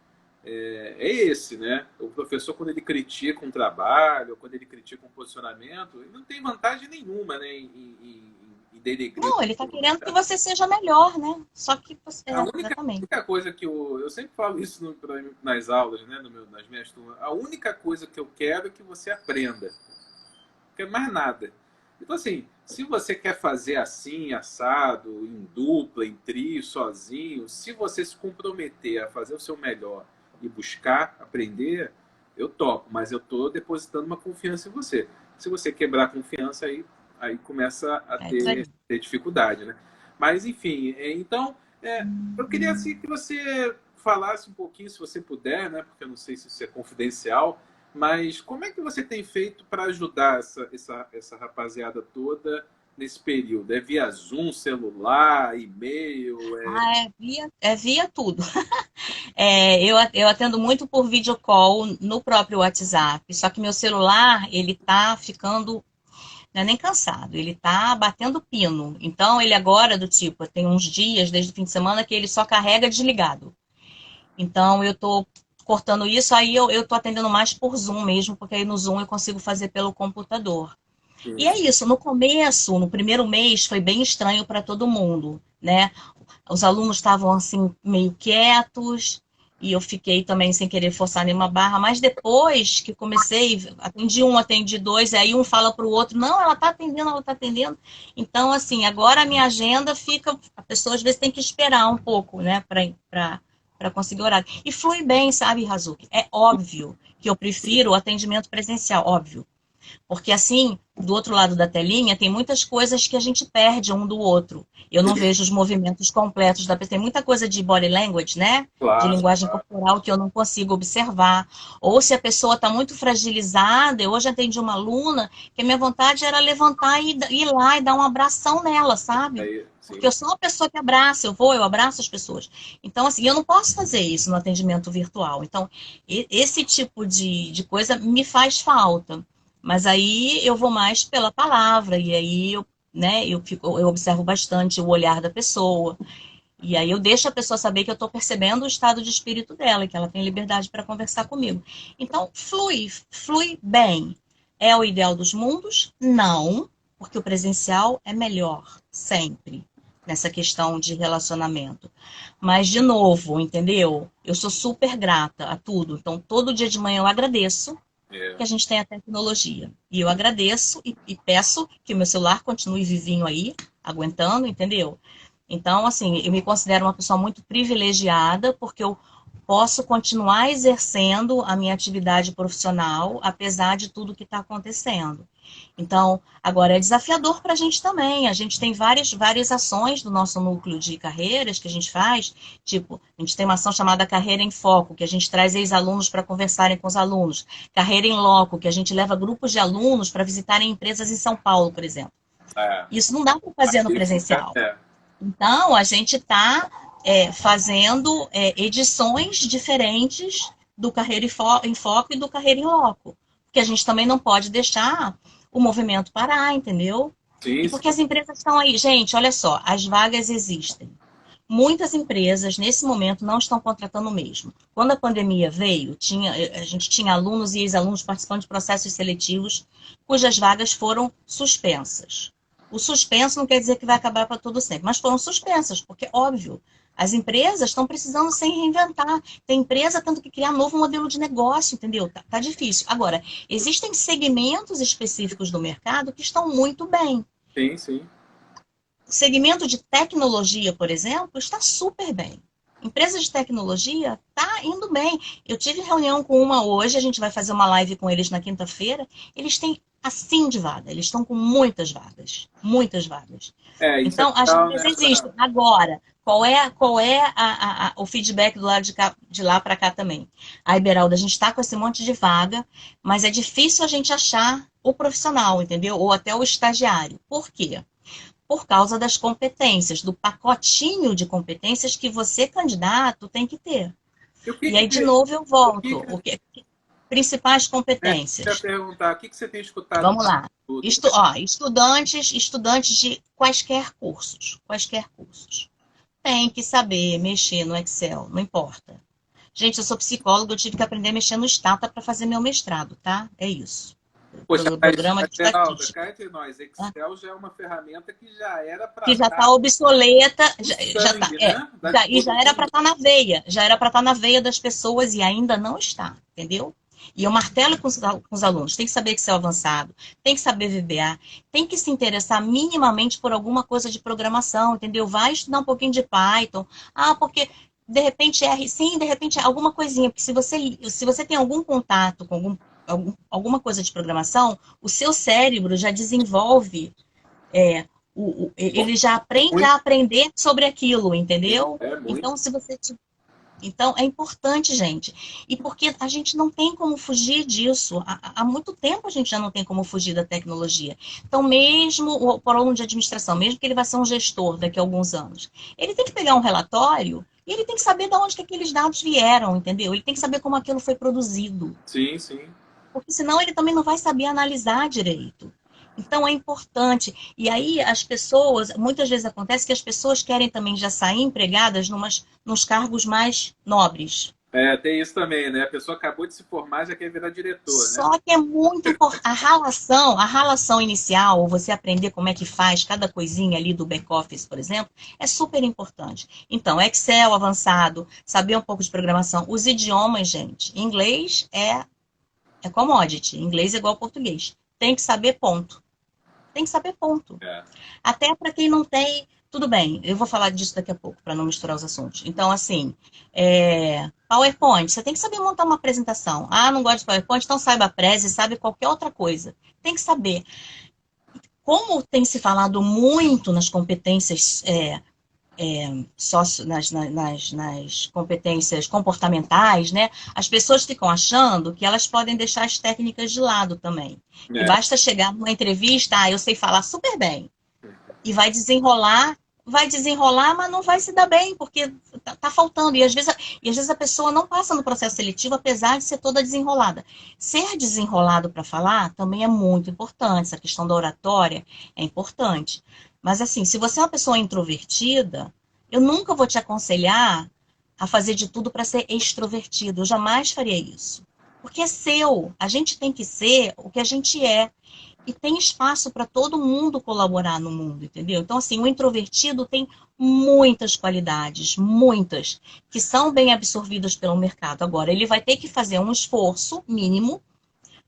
é esse, né? O professor, quando ele critica um trabalho, ou quando ele critica um posicionamento, ele não tem vantagem nenhuma, né, em denegrir. Não, ele está querendo que você seja melhor, né? Só que você. A Exatamente. única coisa que eu sempre falo isso nas aulas, né, nas minhas turmas, a única coisa que eu quero é que você aprenda. Não quero mais nada. Então, assim, se você quer fazer assim, assado, em dupla, em trio, sozinho, se você se comprometer a fazer o seu melhor e buscar aprender, eu topo, mas eu estou depositando uma confiança em você. Se você quebrar a confiança, aí começa a É isso ter, aí. ter dificuldade, né? Mas, enfim, então, eu queria assim, que você falasse um pouquinho, se você puder, né? Porque eu não sei se isso é confidencial, mas como é que você tem feito para ajudar essa rapaziada toda nesse período? É via Zoom, celular, e-mail? Via tudo. Eu atendo muito por video call no próprio WhatsApp, só que meu celular, ele tá ficando, não é nem cansado, ele tá batendo pino. Então, ele agora, do tipo, tem uns dias, desde o fim de semana, que ele só carrega desligado. Então, eu tô cortando isso, aí eu tô atendendo mais por Zoom mesmo, porque aí no Zoom eu consigo fazer pelo computador. Sim, E é isso, no começo, no primeiro mês, foi bem estranho para todo mundo, né? Os alunos estavam assim, meio quietos, e eu fiquei também sem querer forçar nenhuma barra, mas depois que comecei, atendi um, atendi dois, e aí um fala para o outro, não, ela está atendendo, ela está atendendo. Então, assim, agora a minha agenda fica, a pessoa às vezes tem que esperar um pouco, né, para conseguir horário. E flui bem, sabe, Razuki? É óbvio que eu prefiro o atendimento presencial, óbvio. Porque assim, do outro lado da telinha, tem muitas coisas que a gente perde um do outro. Eu não vejo os movimentos completos da pessoa. Tem muita coisa de body language, né? De claro. linguagem corporal que eu não consigo observar. Ou se a pessoa está muito fragilizada, eu hoje atendi uma aluna que a minha vontade era levantar e ir lá e dar um abração nela, sabe? Sim. Porque eu sou uma pessoa que abraça, eu abraço as pessoas. Então, assim, eu não posso fazer isso no atendimento virtual. Então, esse tipo de coisa me faz falta. Mas aí eu vou mais pela palavra, e aí eu observo bastante o olhar da pessoa. E aí eu deixo a pessoa saber que eu estou percebendo o estado de espírito dela, que ela tem liberdade para conversar comigo. Então, flui bem. É o ideal dos mundos? Não, porque o presencial é melhor, sempre, nessa questão de relacionamento. Mas, de novo, entendeu? Eu sou super grata a tudo. Então, todo dia de manhã eu agradeço que a gente tem a tecnologia. E eu agradeço e peço que o meu celular continue vivinho aí, aguentando, entendeu? Então, assim, eu me considero uma pessoa muito privilegiada, porque eu posso continuar exercendo a minha atividade profissional, apesar de tudo que está acontecendo. Então, agora é desafiador para a gente também. A gente tem várias ações do nosso núcleo de carreiras que a gente faz. Tipo, a gente tem uma ação chamada Carreira em Foco, que a gente traz ex-alunos para conversarem com os alunos. Carreira em Loco, que a gente leva grupos de alunos para visitarem empresas em São Paulo, por exemplo. É. Isso não dá para fazer no presencial. Então, a gente está fazendo edições diferentes do Carreira em Foco e do Carreira em Loco. Porque a gente também não pode deixar o movimento parar, entendeu? Sim, E porque as empresas estão aí. Gente, olha só, as vagas existem. Muitas empresas, nesse momento, não estão contratando mesmo. Quando a pandemia veio, a gente tinha alunos e ex-alunos participando de processos seletivos cujas vagas foram suspensas. O suspenso não quer dizer que vai acabar para todo sempre, mas foram suspensas, porque, óbvio, as empresas estão precisando se reinventar. Tem empresa tendo que criar novo modelo de negócio, entendeu? Tá difícil. Agora, existem segmentos específicos do mercado que estão muito bem. Sim. O segmento de tecnologia, por exemplo, está super bem. Empresas de tecnologia está indo bem. Eu tive reunião com uma hoje, a gente vai fazer uma live com eles na quinta-feira. Eles têm assim de vaga, eles estão com muitas vagas. Muitas vagas. Isso Então, é as legal, vagas né? existem. Agora, qual é o feedback do lado de lá para cá também? A Iberalda, a gente está com esse monte de vaga, mas é difícil a gente achar o profissional, entendeu? Ou até o estagiário. Por quê? Por causa das competências, do pacotinho de competências que você, candidato, tem que ter. E aí, de novo, eu volto. Principais competências. Eu ia perguntar, o que você tem escutado? Vamos lá. Estudantes de quaisquer cursos. Tem que saber mexer no Excel, não importa. Gente, eu sou psicóloga, eu tive que aprender a mexer no Stata para fazer meu mestrado, tá? É isso. Poxa, Programa de estatística. cá entre nós, Excel já é uma ferramenta que já era para que já está obsoleta, já era para estar na veia, das pessoas e ainda não está, entendeu? E eu martelo com os alunos, tem que saber Excel avançado, tem que saber VBA, tem que se interessar minimamente por alguma coisa de programação, entendeu? Vai estudar um pouquinho de Python, porque de repente de repente alguma coisinha, porque se você tem algum contato com alguma coisa de programação, o seu cérebro já desenvolve ele já aprende a aprender sobre aquilo, entendeu? Então, se você Então, é importante, gente. E porque a gente não tem como fugir disso. Há muito tempo a gente já não tem como fugir da tecnologia. Então, mesmo o aluno de administração, mesmo que ele vá ser um gestor daqui a alguns anos, ele tem que pegar um relatório e ele tem que saber de onde que aqueles dados vieram, entendeu? Ele tem que saber como aquilo foi produzido. Sim, sim. Porque senão ele também não vai saber analisar direito. Então é importante. E aí as pessoas, muitas vezes acontece que as pessoas querem também já sair empregadas nos cargos mais nobres. É, tem isso também, né? A pessoa acabou de se formar, já quer virar diretor, né? Só que é muito importante. A relação inicial, ou você aprender como é que faz cada coisinha ali do back-office, por exemplo, é super importante. Então, Excel avançado, saber um pouco de programação. Os idiomas, gente, inglês é commodity. Inglês é igual ao português. Tem que saber, ponto. Tem que saber, ponto. É. Até para quem não tem, tudo bem, eu vou falar disso daqui a pouco, para não misturar os assuntos. Então, assim, PowerPoint, você tem que saber montar uma apresentação. Ah, não gosto de PowerPoint, então saiba Prezi, sabe qualquer outra coisa. Tem que saber. Como tem se falado muito nas competências nas competências comportamentais, né? As pessoas ficam achando que elas podem deixar as técnicas de lado também. E É. basta chegar numa entrevista, eu sei falar super bem. E vai desenrolar, mas não vai se dar bem, porque tá faltando. E às vezes a pessoa não passa no processo seletivo, apesar de ser toda desenrolada. Ser desenrolado para falar também é muito importante. Essa questão da oratória é importante. Mas assim, se você é uma pessoa introvertida, eu nunca vou te aconselhar a fazer de tudo para ser extrovertido. Eu jamais faria isso. Porque é seu. A gente tem que ser o que a gente é. E tem espaço para todo mundo colaborar no mundo, entendeu? Então, assim, o introvertido tem muitas qualidades, muitas, que são bem absorvidas pelo mercado. Agora, ele vai ter que fazer um esforço mínimo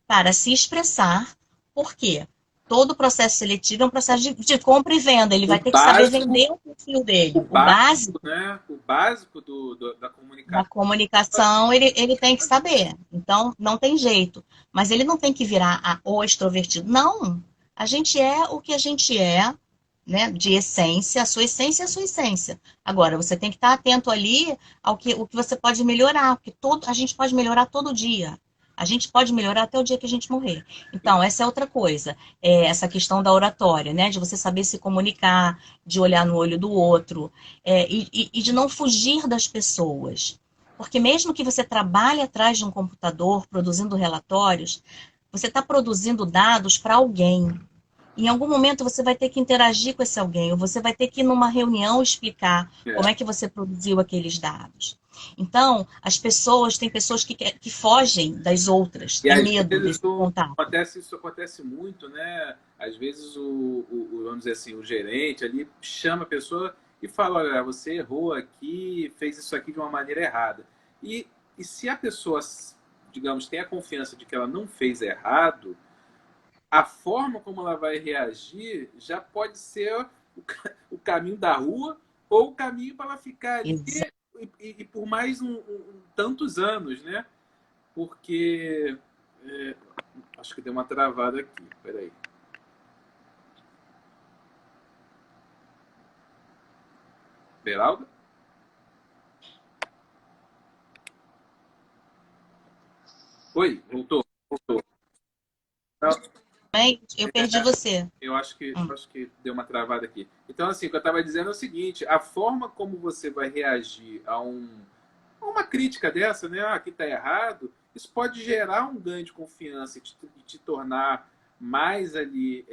para se expressar, porque todo processo seletivo é um processo de compra e venda. Ele O vai ter que saber básico, vender o perfil o dele. O básico básico, né? O básico da da comunicação. comunicação, ele tem que saber. Então, não tem jeito. Mas ele não tem que virar o extrovertido. Não. A gente é o que a gente é, né? De essência. A sua essência é a sua essência. Agora, você tem que estar atento ali o que você pode melhorar. Porque a gente pode melhorar todo dia. A gente pode melhorar até o dia que a gente morrer. Então, essa é outra coisa. Essa questão da oratória, né? De você saber se comunicar, de olhar no olho do outro, e de não fugir das pessoas. Porque mesmo que você trabalhe atrás de um computador, produzindo relatórios, você está produzindo dados para alguém. Em algum momento você vai ter que interagir com esse alguém, ou você vai ter que ir numa reunião explicar como é É. que você produziu aqueles dados. Então, tem pessoas que fogem das outras, E têm às medo vezes desse contato. isso acontece muito, né? Às vezes vamos dizer assim, o gerente ali chama a pessoa e fala, olha, você errou aqui, fez isso aqui de uma maneira errada. E se a pessoa, digamos, tem a confiança de que ela não fez errado, a forma como ela vai reagir já pode ser o caminho da rua ou o caminho para ela ficar ali Exa- e por mais tantos anos, né? Porque acho que deu uma travada aqui. Peraí. Beralda? Oi, voltou. Voltou. Não, Eu perdi você. acho que deu uma travada aqui. Então, assim, o que eu estava dizendo é o seguinte: a forma como você vai reagir a uma crítica dessa, né? Ah, aqui está errado, isso pode gerar um ganho de confiança e te tornar mais ali,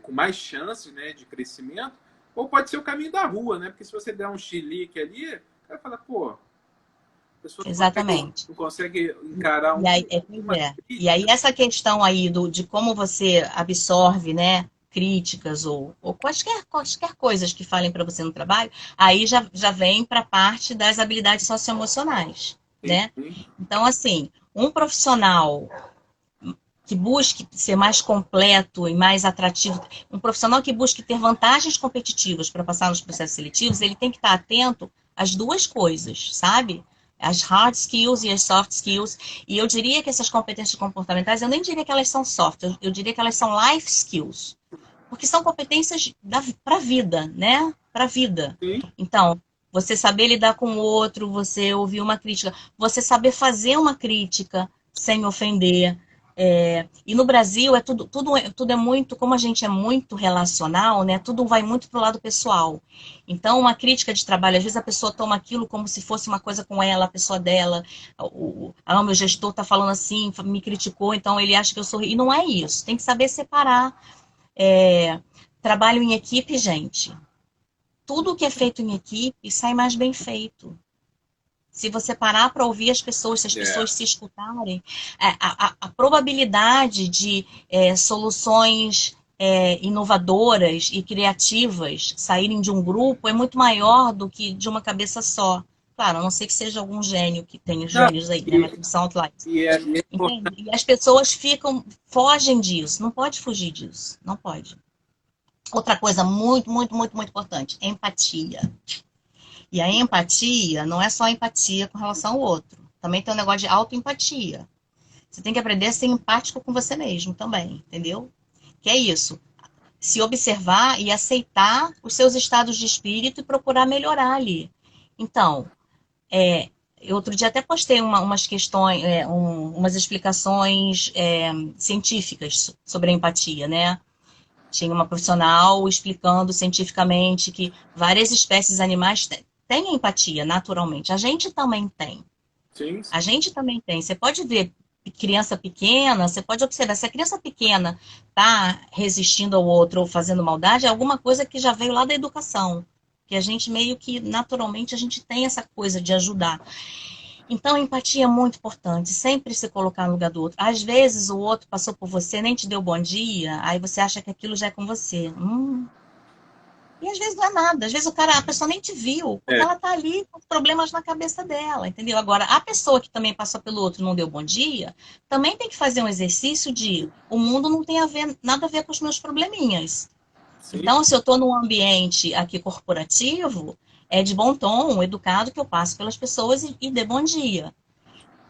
com mais chances, né, de crescimento, ou pode ser o caminho da rua, né? Porque se você der um chilique ali, o cara fala, pô, a pessoa Exatamente. não consegue encarar E aí, pois uma e aí crítica. essa questão aí de como você absorve, né, críticas ou quaisquer coisas que falem para você no trabalho, aí já vem para a parte das habilidades socioemocionais, né? Então, assim, um profissional que busque ser mais completo e mais atrativo, um profissional que busque ter vantagens competitivas para passar nos processos seletivos, ele tem que estar atento às duas coisas, sabe? As hard skills e as soft skills. E eu diria que essas competências comportamentais, eu nem diria que elas são soft, eu diria que elas são life skills. Porque são competências para a vida, né? Para a vida. Sim. Então, você saber lidar com o outro, você ouvir uma crítica, você saber fazer uma crítica sem ofender. E no Brasil tudo é muito, como a gente é muito relacional, né? Tudo vai muito pro lado pessoal. Então, uma crítica de trabalho, às vezes a pessoa toma aquilo como se fosse uma coisa com ela, a pessoa dela. O meu gestor está falando assim, me criticou, então ele acha que eu sou. E não é isso. Tem que saber separar. Trabalho em equipe, gente. Tudo que é feito em equipe sai mais bem feito. Se você parar para ouvir as pessoas, se as pessoas se escutarem, a probabilidade de soluções inovadoras e criativas saírem de um grupo é muito maior do que de uma cabeça só. Claro, a não ser que seja algum gênio, que tem os Não, gênios aí, né? Mas são outliers. e é importante. Entende? E as pessoas fogem disso. Não pode fugir disso. Não pode. Outra coisa muito, muito, muito, muito importante, empatia. E a empatia não é só empatia com relação ao outro. Também tem um negócio de autoempatia. Você tem que aprender a ser empático com você mesmo também, entendeu? Que é isso. Se observar e aceitar os seus estados de espírito e procurar melhorar ali. Então, eu outro dia até postei umas questões, umas explicações científicas sobre a empatia, né? Tinha uma profissional explicando cientificamente que várias espécies animais têm empatia, naturalmente. A gente também tem. Sim, A gente também tem. Você pode ver criança pequena, você pode observar, se a criança pequena está resistindo ao outro ou fazendo maldade, é alguma coisa que já veio lá da educação. Que a gente meio que, naturalmente, a gente tem essa coisa de ajudar. Então, a empatia é muito importante, sempre se colocar no lugar do outro. Às vezes, o outro passou por você, nem te deu bom dia, aí você acha que aquilo já é com você. E às vezes não é nada, às vezes a pessoa nem te viu, porque é, ela tá ali com problemas na cabeça dela, entendeu? Agora, a pessoa que também passou pelo outro e não deu bom dia, também tem que fazer um exercício de o mundo não tem nada a ver com os meus probleminhas. sim, Então, se eu estou num ambiente aqui corporativo, é de bom tom, educado, que eu passo pelas pessoas e dê bom dia.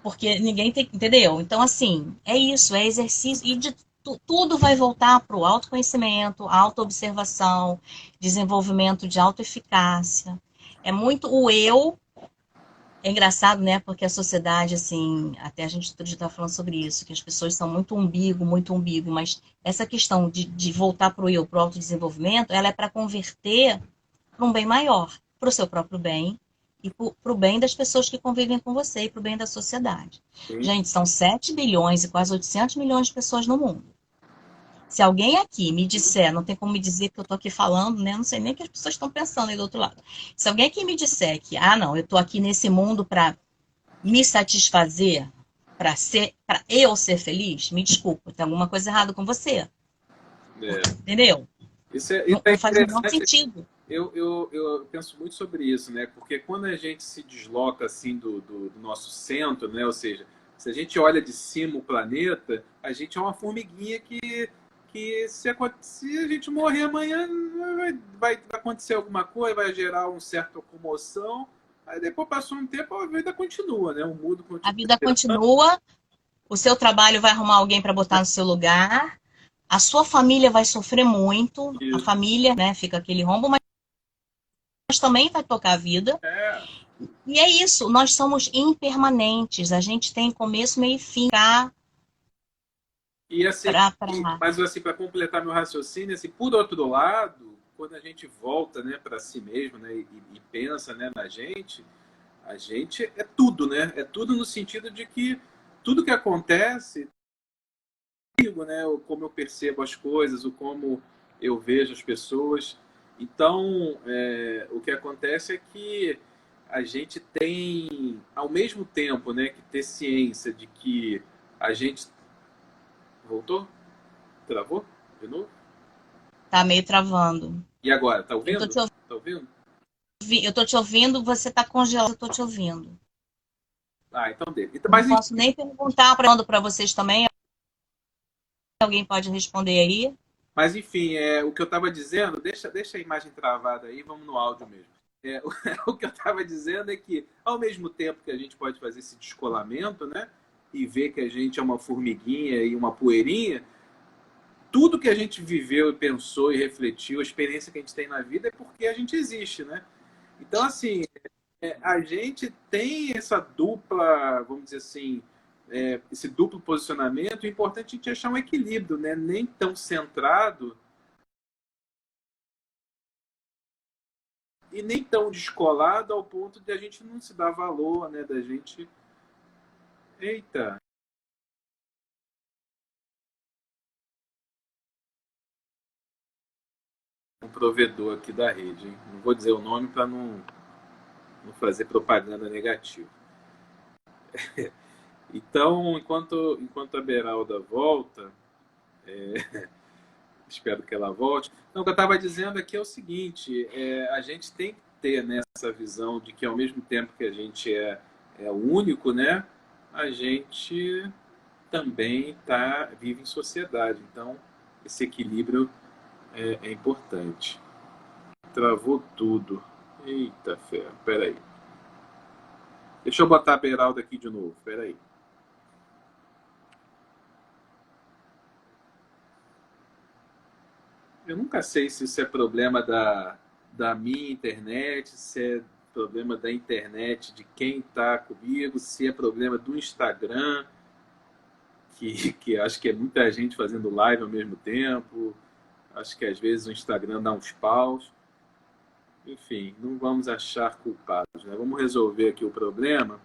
Porque ninguém tem, entendeu? Então, assim, é isso, é exercício. E tudo vai voltar para o autoconhecimento, autoobservação, desenvolvimento de autoeficácia. É muito o eu. É engraçado, né? Porque a sociedade, assim, até a gente outro dia estava falando sobre isso, que as pessoas são muito umbigo, mas essa questão de voltar para o eu, para o autodesenvolvimento, ela é para converter para um bem maior, para o seu próprio bem e para o bem das pessoas que convivem com você e para o bem da sociedade. sim. Gente, são 7 bilhões e quase 800 milhões de pessoas no mundo. Se alguém aqui me disser, não tem como me dizer que eu estou aqui falando, né? Não sei nem o que as pessoas estão pensando aí do outro lado. Se alguém aqui me disser que, não, eu estou aqui nesse mundo para me satisfazer, para eu ser feliz, me desculpa, tem alguma coisa errada com você. É. Entendeu? Isso Não, é não faz o menor interessante. sentido. Eu penso muito sobre isso, né? Porque quando a gente se desloca assim do nosso centro, né? Ou seja, se a gente olha de cima o planeta, a gente é uma formiguinha que se a gente morrer amanhã, vai acontecer alguma coisa, vai gerar uma certa comoção. Aí depois passou um tempo, a vida continua, né? O mundo A continua. vida continua, o seu trabalho vai arrumar alguém para botar no seu lugar, a sua família vai sofrer muito, a Isso. família, né, fica aquele rombo, mas também vai tocar a vida. É. E é isso, nós somos impermanentes, a gente tem começo, meio e fim. E assim, Pra... mas assim, para completar meu raciocínio, assim, por outro lado, quando a gente volta, né, para si mesmo, né, e pensa, né, na gente, a gente é tudo, né? É tudo no sentido de que tudo que acontece comigo, né, o como eu percebo as coisas, o como eu vejo as pessoas. Então, o que acontece é que a gente tem, ao mesmo tempo, né, que ter ciência de que a gente voltou, travou de novo. Tá meio travando. E agora, tá Eu tô ouvindo? te, Tá ouvindo? eu tô te ouvindo, você tá congelado, eu tô te ouvindo. Ah, então dele. Então, Não mas, posso nem perguntar para vocês também. Alguém pode responder aí? enfim, o que eu estava dizendo, deixa a imagem travada aí, vamos no áudio mesmo. O que eu estava dizendo é que, ao mesmo tempo que a gente pode fazer esse descolamento, né, e ver que a gente é uma formiguinha e uma poeirinha, tudo que a gente viveu e pensou e refletiu, a experiência que a gente tem na vida é porque a gente existe, né? Então, assim, A gente tem essa dupla, vamos dizer assim, esse duplo posicionamento. O importante é a gente achar um equilíbrio, né? Nem tão centrado e nem tão descolado ao ponto de a gente não se dar valor, né? Da gente. Eita! Um provedor aqui da rede, hein? Não vou dizer o nome para não fazer propaganda negativa. Então, enquanto a Beralda volta, espero que ela volte. Então, o que eu estava dizendo aqui é o seguinte: a gente tem que ter, né, essa visão de que, ao mesmo tempo que a gente é único, né, a gente também vive em sociedade. Então, esse equilíbrio é importante. Travou tudo. Eita ferro, peraí. Deixa eu botar a Beralda aqui de novo, peraí. Eu nunca sei se isso é problema da minha internet, se é problema da internet de quem está comigo, se é problema do Instagram, que acho que é muita gente fazendo live ao mesmo tempo. Acho que às vezes o Instagram dá uns paus. Enfim, não vamos achar culpados, né? Vamos resolver aqui o problema.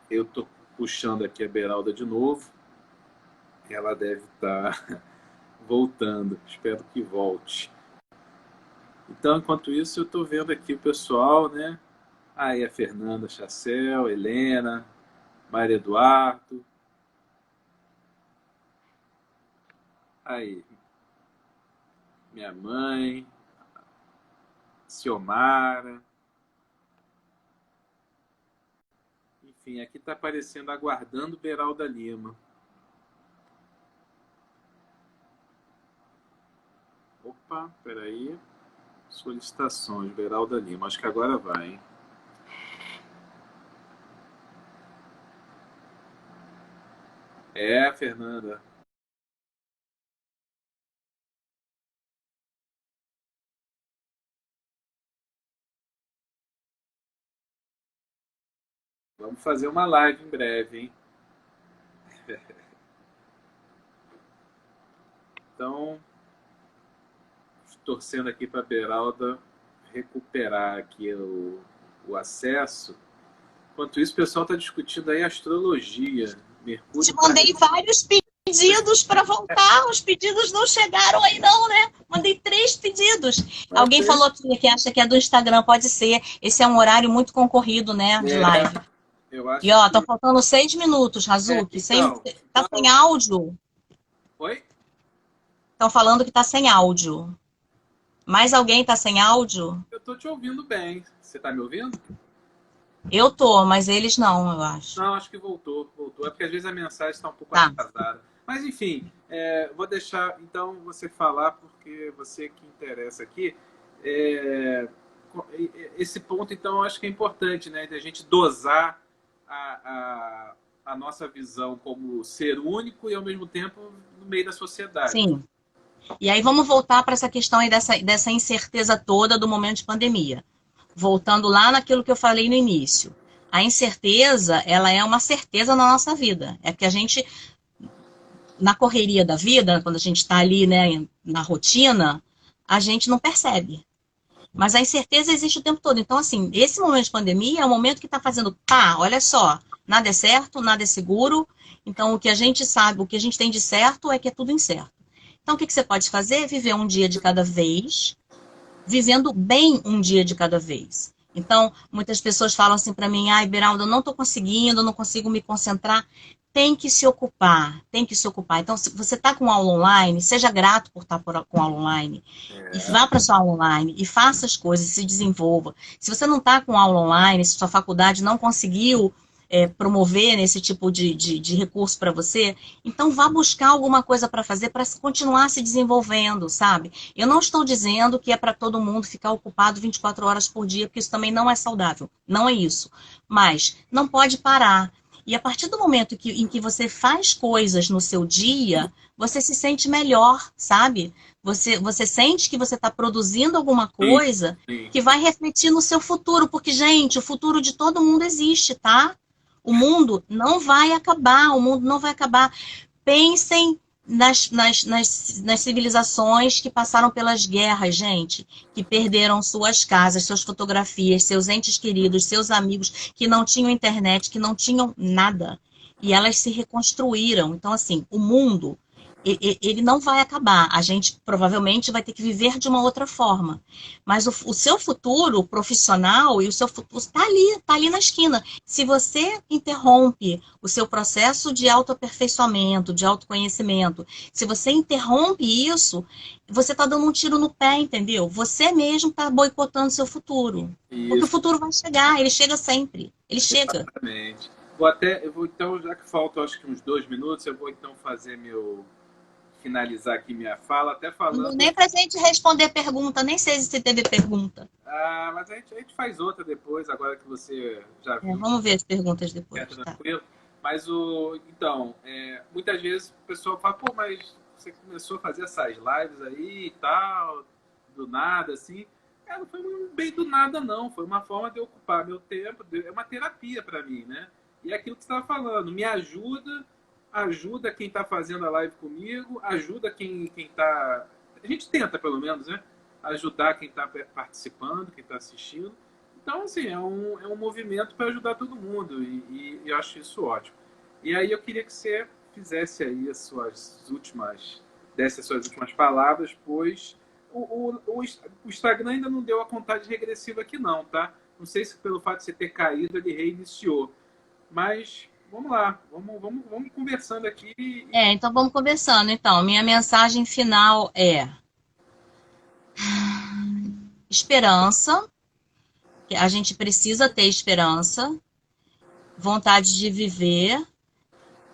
Eu estou puxando aqui a Beralda de novo. Ela deve estar voltando. Espero que volte. Então, enquanto isso, eu estou vendo aqui o pessoal, né? Aí a Fernanda Chassel, Helena, Maria Eduardo. Aí, minha mãe, Ciomara. Enfim, aqui está aparecendo Aguardando Beralda Lima. Opa, peraí. Solicitações, Beralda Lima. Acho que agora vai, hein? Fernanda. Vamos fazer uma live em breve, hein? Então, torcendo aqui para a Beralda recuperar aqui o acesso. Enquanto isso, o pessoal está discutindo aí astrologia. Mercúrio. Te mandei vários pedidos para voltar, os pedidos não chegaram aí não, né? Mandei 3 pedidos. Alguém falou aqui que acha que é do Instagram, pode ser. Esse é um horário muito concorrido, né, de live. Eu acho e ó, estão faltando 6 minutos, Razuki. Então, tá sem áudio. Oi? Estão falando que tá sem áudio. Mais alguém tá sem áudio? Eu tô te ouvindo bem. Você tá me ouvindo? Eu tô, mas eles não, eu acho. Não, acho que voltou. É porque às vezes a mensagem está um pouco atrasada. Mas enfim, vou deixar então você falar, porque você que interessa aqui. Esse ponto, então, eu acho que é importante, né? De a gente dosar a nossa visão como ser único e, ao mesmo tempo, no meio da sociedade. Sim. E aí vamos voltar para essa questão aí dessa incerteza toda do momento de pandemia. Voltando lá naquilo que eu falei no início. A incerteza, ela é uma certeza na nossa vida. É que a gente, na correria da vida, quando a gente está ali, né, na rotina, a gente não percebe. Mas a incerteza existe o tempo todo. Então, assim, esse momento de pandemia é o momento que está fazendo, olha só, nada é certo, nada é seguro. Então, o que a gente sabe, o que a gente tem de certo é que é tudo incerto. Então, o que você pode fazer? Viver um dia de cada vez, vivendo bem um dia de cada vez. Então, muitas pessoas falam assim para mim, Beralda, eu não estou conseguindo, eu não consigo me concentrar. Tem que se ocupar, tem que se ocupar. Então, se você está com aula online, seja grato por estar com aula online. E vá para sua aula online e faça as coisas, se desenvolva. Se você não está com aula online, se sua faculdade não conseguiu promover esse tipo de recurso para você, então vá buscar alguma coisa para fazer para continuar se desenvolvendo, sabe? Eu não estou dizendo que é para todo mundo ficar ocupado 24 horas por dia, porque isso também não é saudável, não é isso. Mas não pode parar. E a partir do momento em que você faz coisas no seu dia, você se sente melhor, sabe? você sente que você está produzindo alguma Sim, coisa sim. que vai refletir no seu futuro, porque, gente, o futuro de todo mundo existe, tá? O mundo não vai acabar, o mundo não vai acabar. Pensem nas civilizações que passaram pelas guerras, gente, que perderam suas casas, suas fotografias, seus entes queridos, seus amigos, que não tinham internet, que não tinham nada. E elas se reconstruíram. Então, assim, o mundo, ele não vai acabar. A gente provavelmente vai ter que viver de uma outra forma. Mas o seu futuro profissional e o seu futuro está ali na esquina. Se você interrompe o seu processo de autoaperfeiçoamento, de autoconhecimento, se você interrompe isso, você está dando um tiro no pé, entendeu? Você mesmo está boicotando o seu futuro. Porque o Isso, futuro vai chegar, ele chega sempre. Ele chega. exatamente. Eu vou então, já que faltam acho que uns 2 minutos, eu vou então finalizar aqui minha fala, até Não deu falando. nem pra gente responder pergunta, nem sei se teve pergunta. Ah, mas a gente faz outra depois, agora que você já viu, Vamos ver as perguntas que é depois, tá? tranquilo. Mas então, muitas vezes o pessoal fala, pô, mas você começou a fazer essas lives aí e tal, do nada, assim. Não foi bem do nada, não. Foi uma forma de ocupar meu tempo, é uma terapia para mim, né? E é aquilo que você estava falando, me ajuda quem está fazendo a live comigo, ajuda quem está. A gente tenta, pelo menos, né? Ajudar quem está participando, quem está assistindo. Então, assim, é um movimento para ajudar todo mundo e eu acho isso ótimo. E aí eu queria que você fizesse aí desse as suas últimas palavras, pois o Instagram ainda não deu a contagem regressiva aqui não, tá? Não sei se pelo fato de você ter caído ele reiniciou, mas vamos lá, vamos conversando aqui. Então vamos conversando. Então, minha mensagem final é esperança, que a gente precisa ter esperança, vontade de viver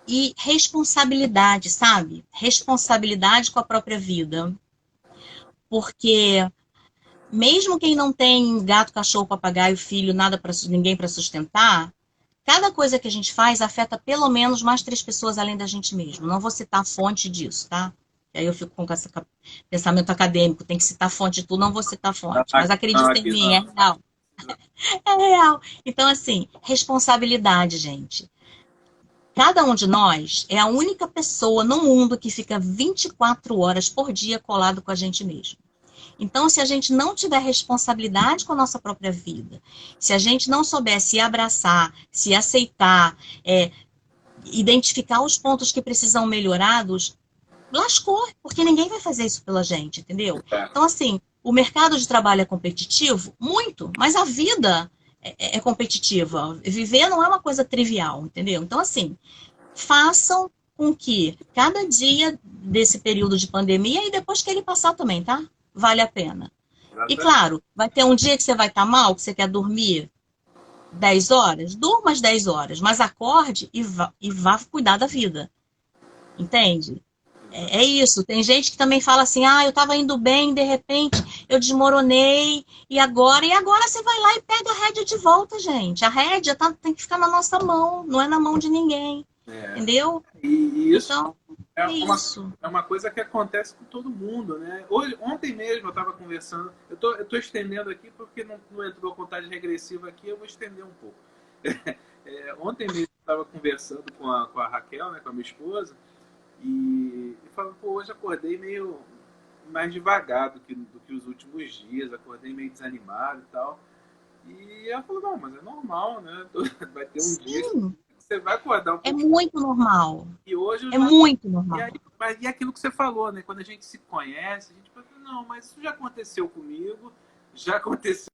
e responsabilidade, sabe? Responsabilidade com a própria vida. Porque mesmo quem não tem gato, cachorro, papagaio, filho, nada para ninguém para sustentar, cada coisa que a gente faz afeta pelo menos mais 3 pessoas além da gente mesmo. Não vou citar a fonte disso, tá? E aí eu fico com esse pensamento acadêmico, tem que citar a fonte de tudo, não vou citar a fonte. Mas Não, acredita em aqui mim, é não. real. É real. Então, assim, responsabilidade, gente. Cada um de nós é a única pessoa no mundo que fica 24 horas por dia colado com a gente mesmo. Então, se a gente não tiver responsabilidade com a nossa própria vida, se a gente não souber se abraçar, se aceitar, identificar os pontos que precisam melhorados, lascou, porque ninguém vai fazer isso pela gente, entendeu? Então, assim, o mercado de trabalho é competitivo? Muito, mas a vida é competitiva. Viver não é uma coisa trivial, entendeu? Então, assim, façam com que cada dia desse período de pandemia e depois que ele passar também, tá? Vale a pena. E claro, vai ter um dia que você vai estar mal, que você quer dormir 10 horas, durma as 10 horas, mas acorde e vá cuidar da vida. Entende? É isso. Tem gente que também fala assim, eu estava indo bem, de repente eu desmoronei, e agora? E agora você vai lá e pega a rédea de volta, gente. A rédea tem que ficar na nossa mão, não é na mão de ninguém. Entendeu? E isso Então, é isso. uma coisa que acontece com todo mundo, né? Ontem mesmo eu estava conversando, eu tô estendendo aqui porque não entrou a contagem regressiva aqui, eu vou estender um pouco. Ontem mesmo eu estava conversando com a Raquel, né, com a minha esposa, e falando, pô, hoje acordei meio mais devagar do que os últimos dias, acordei meio desanimado e tal. E ela falou, não, mas é normal, né? Vai ter um dia que Sim, você vai acordar um é pouquinho. muito normal. E hoje eu É já. muito normal. E aquilo que você falou, né? Quando a gente se conhece, a gente fala, não, mas isso já aconteceu comigo, já aconteceu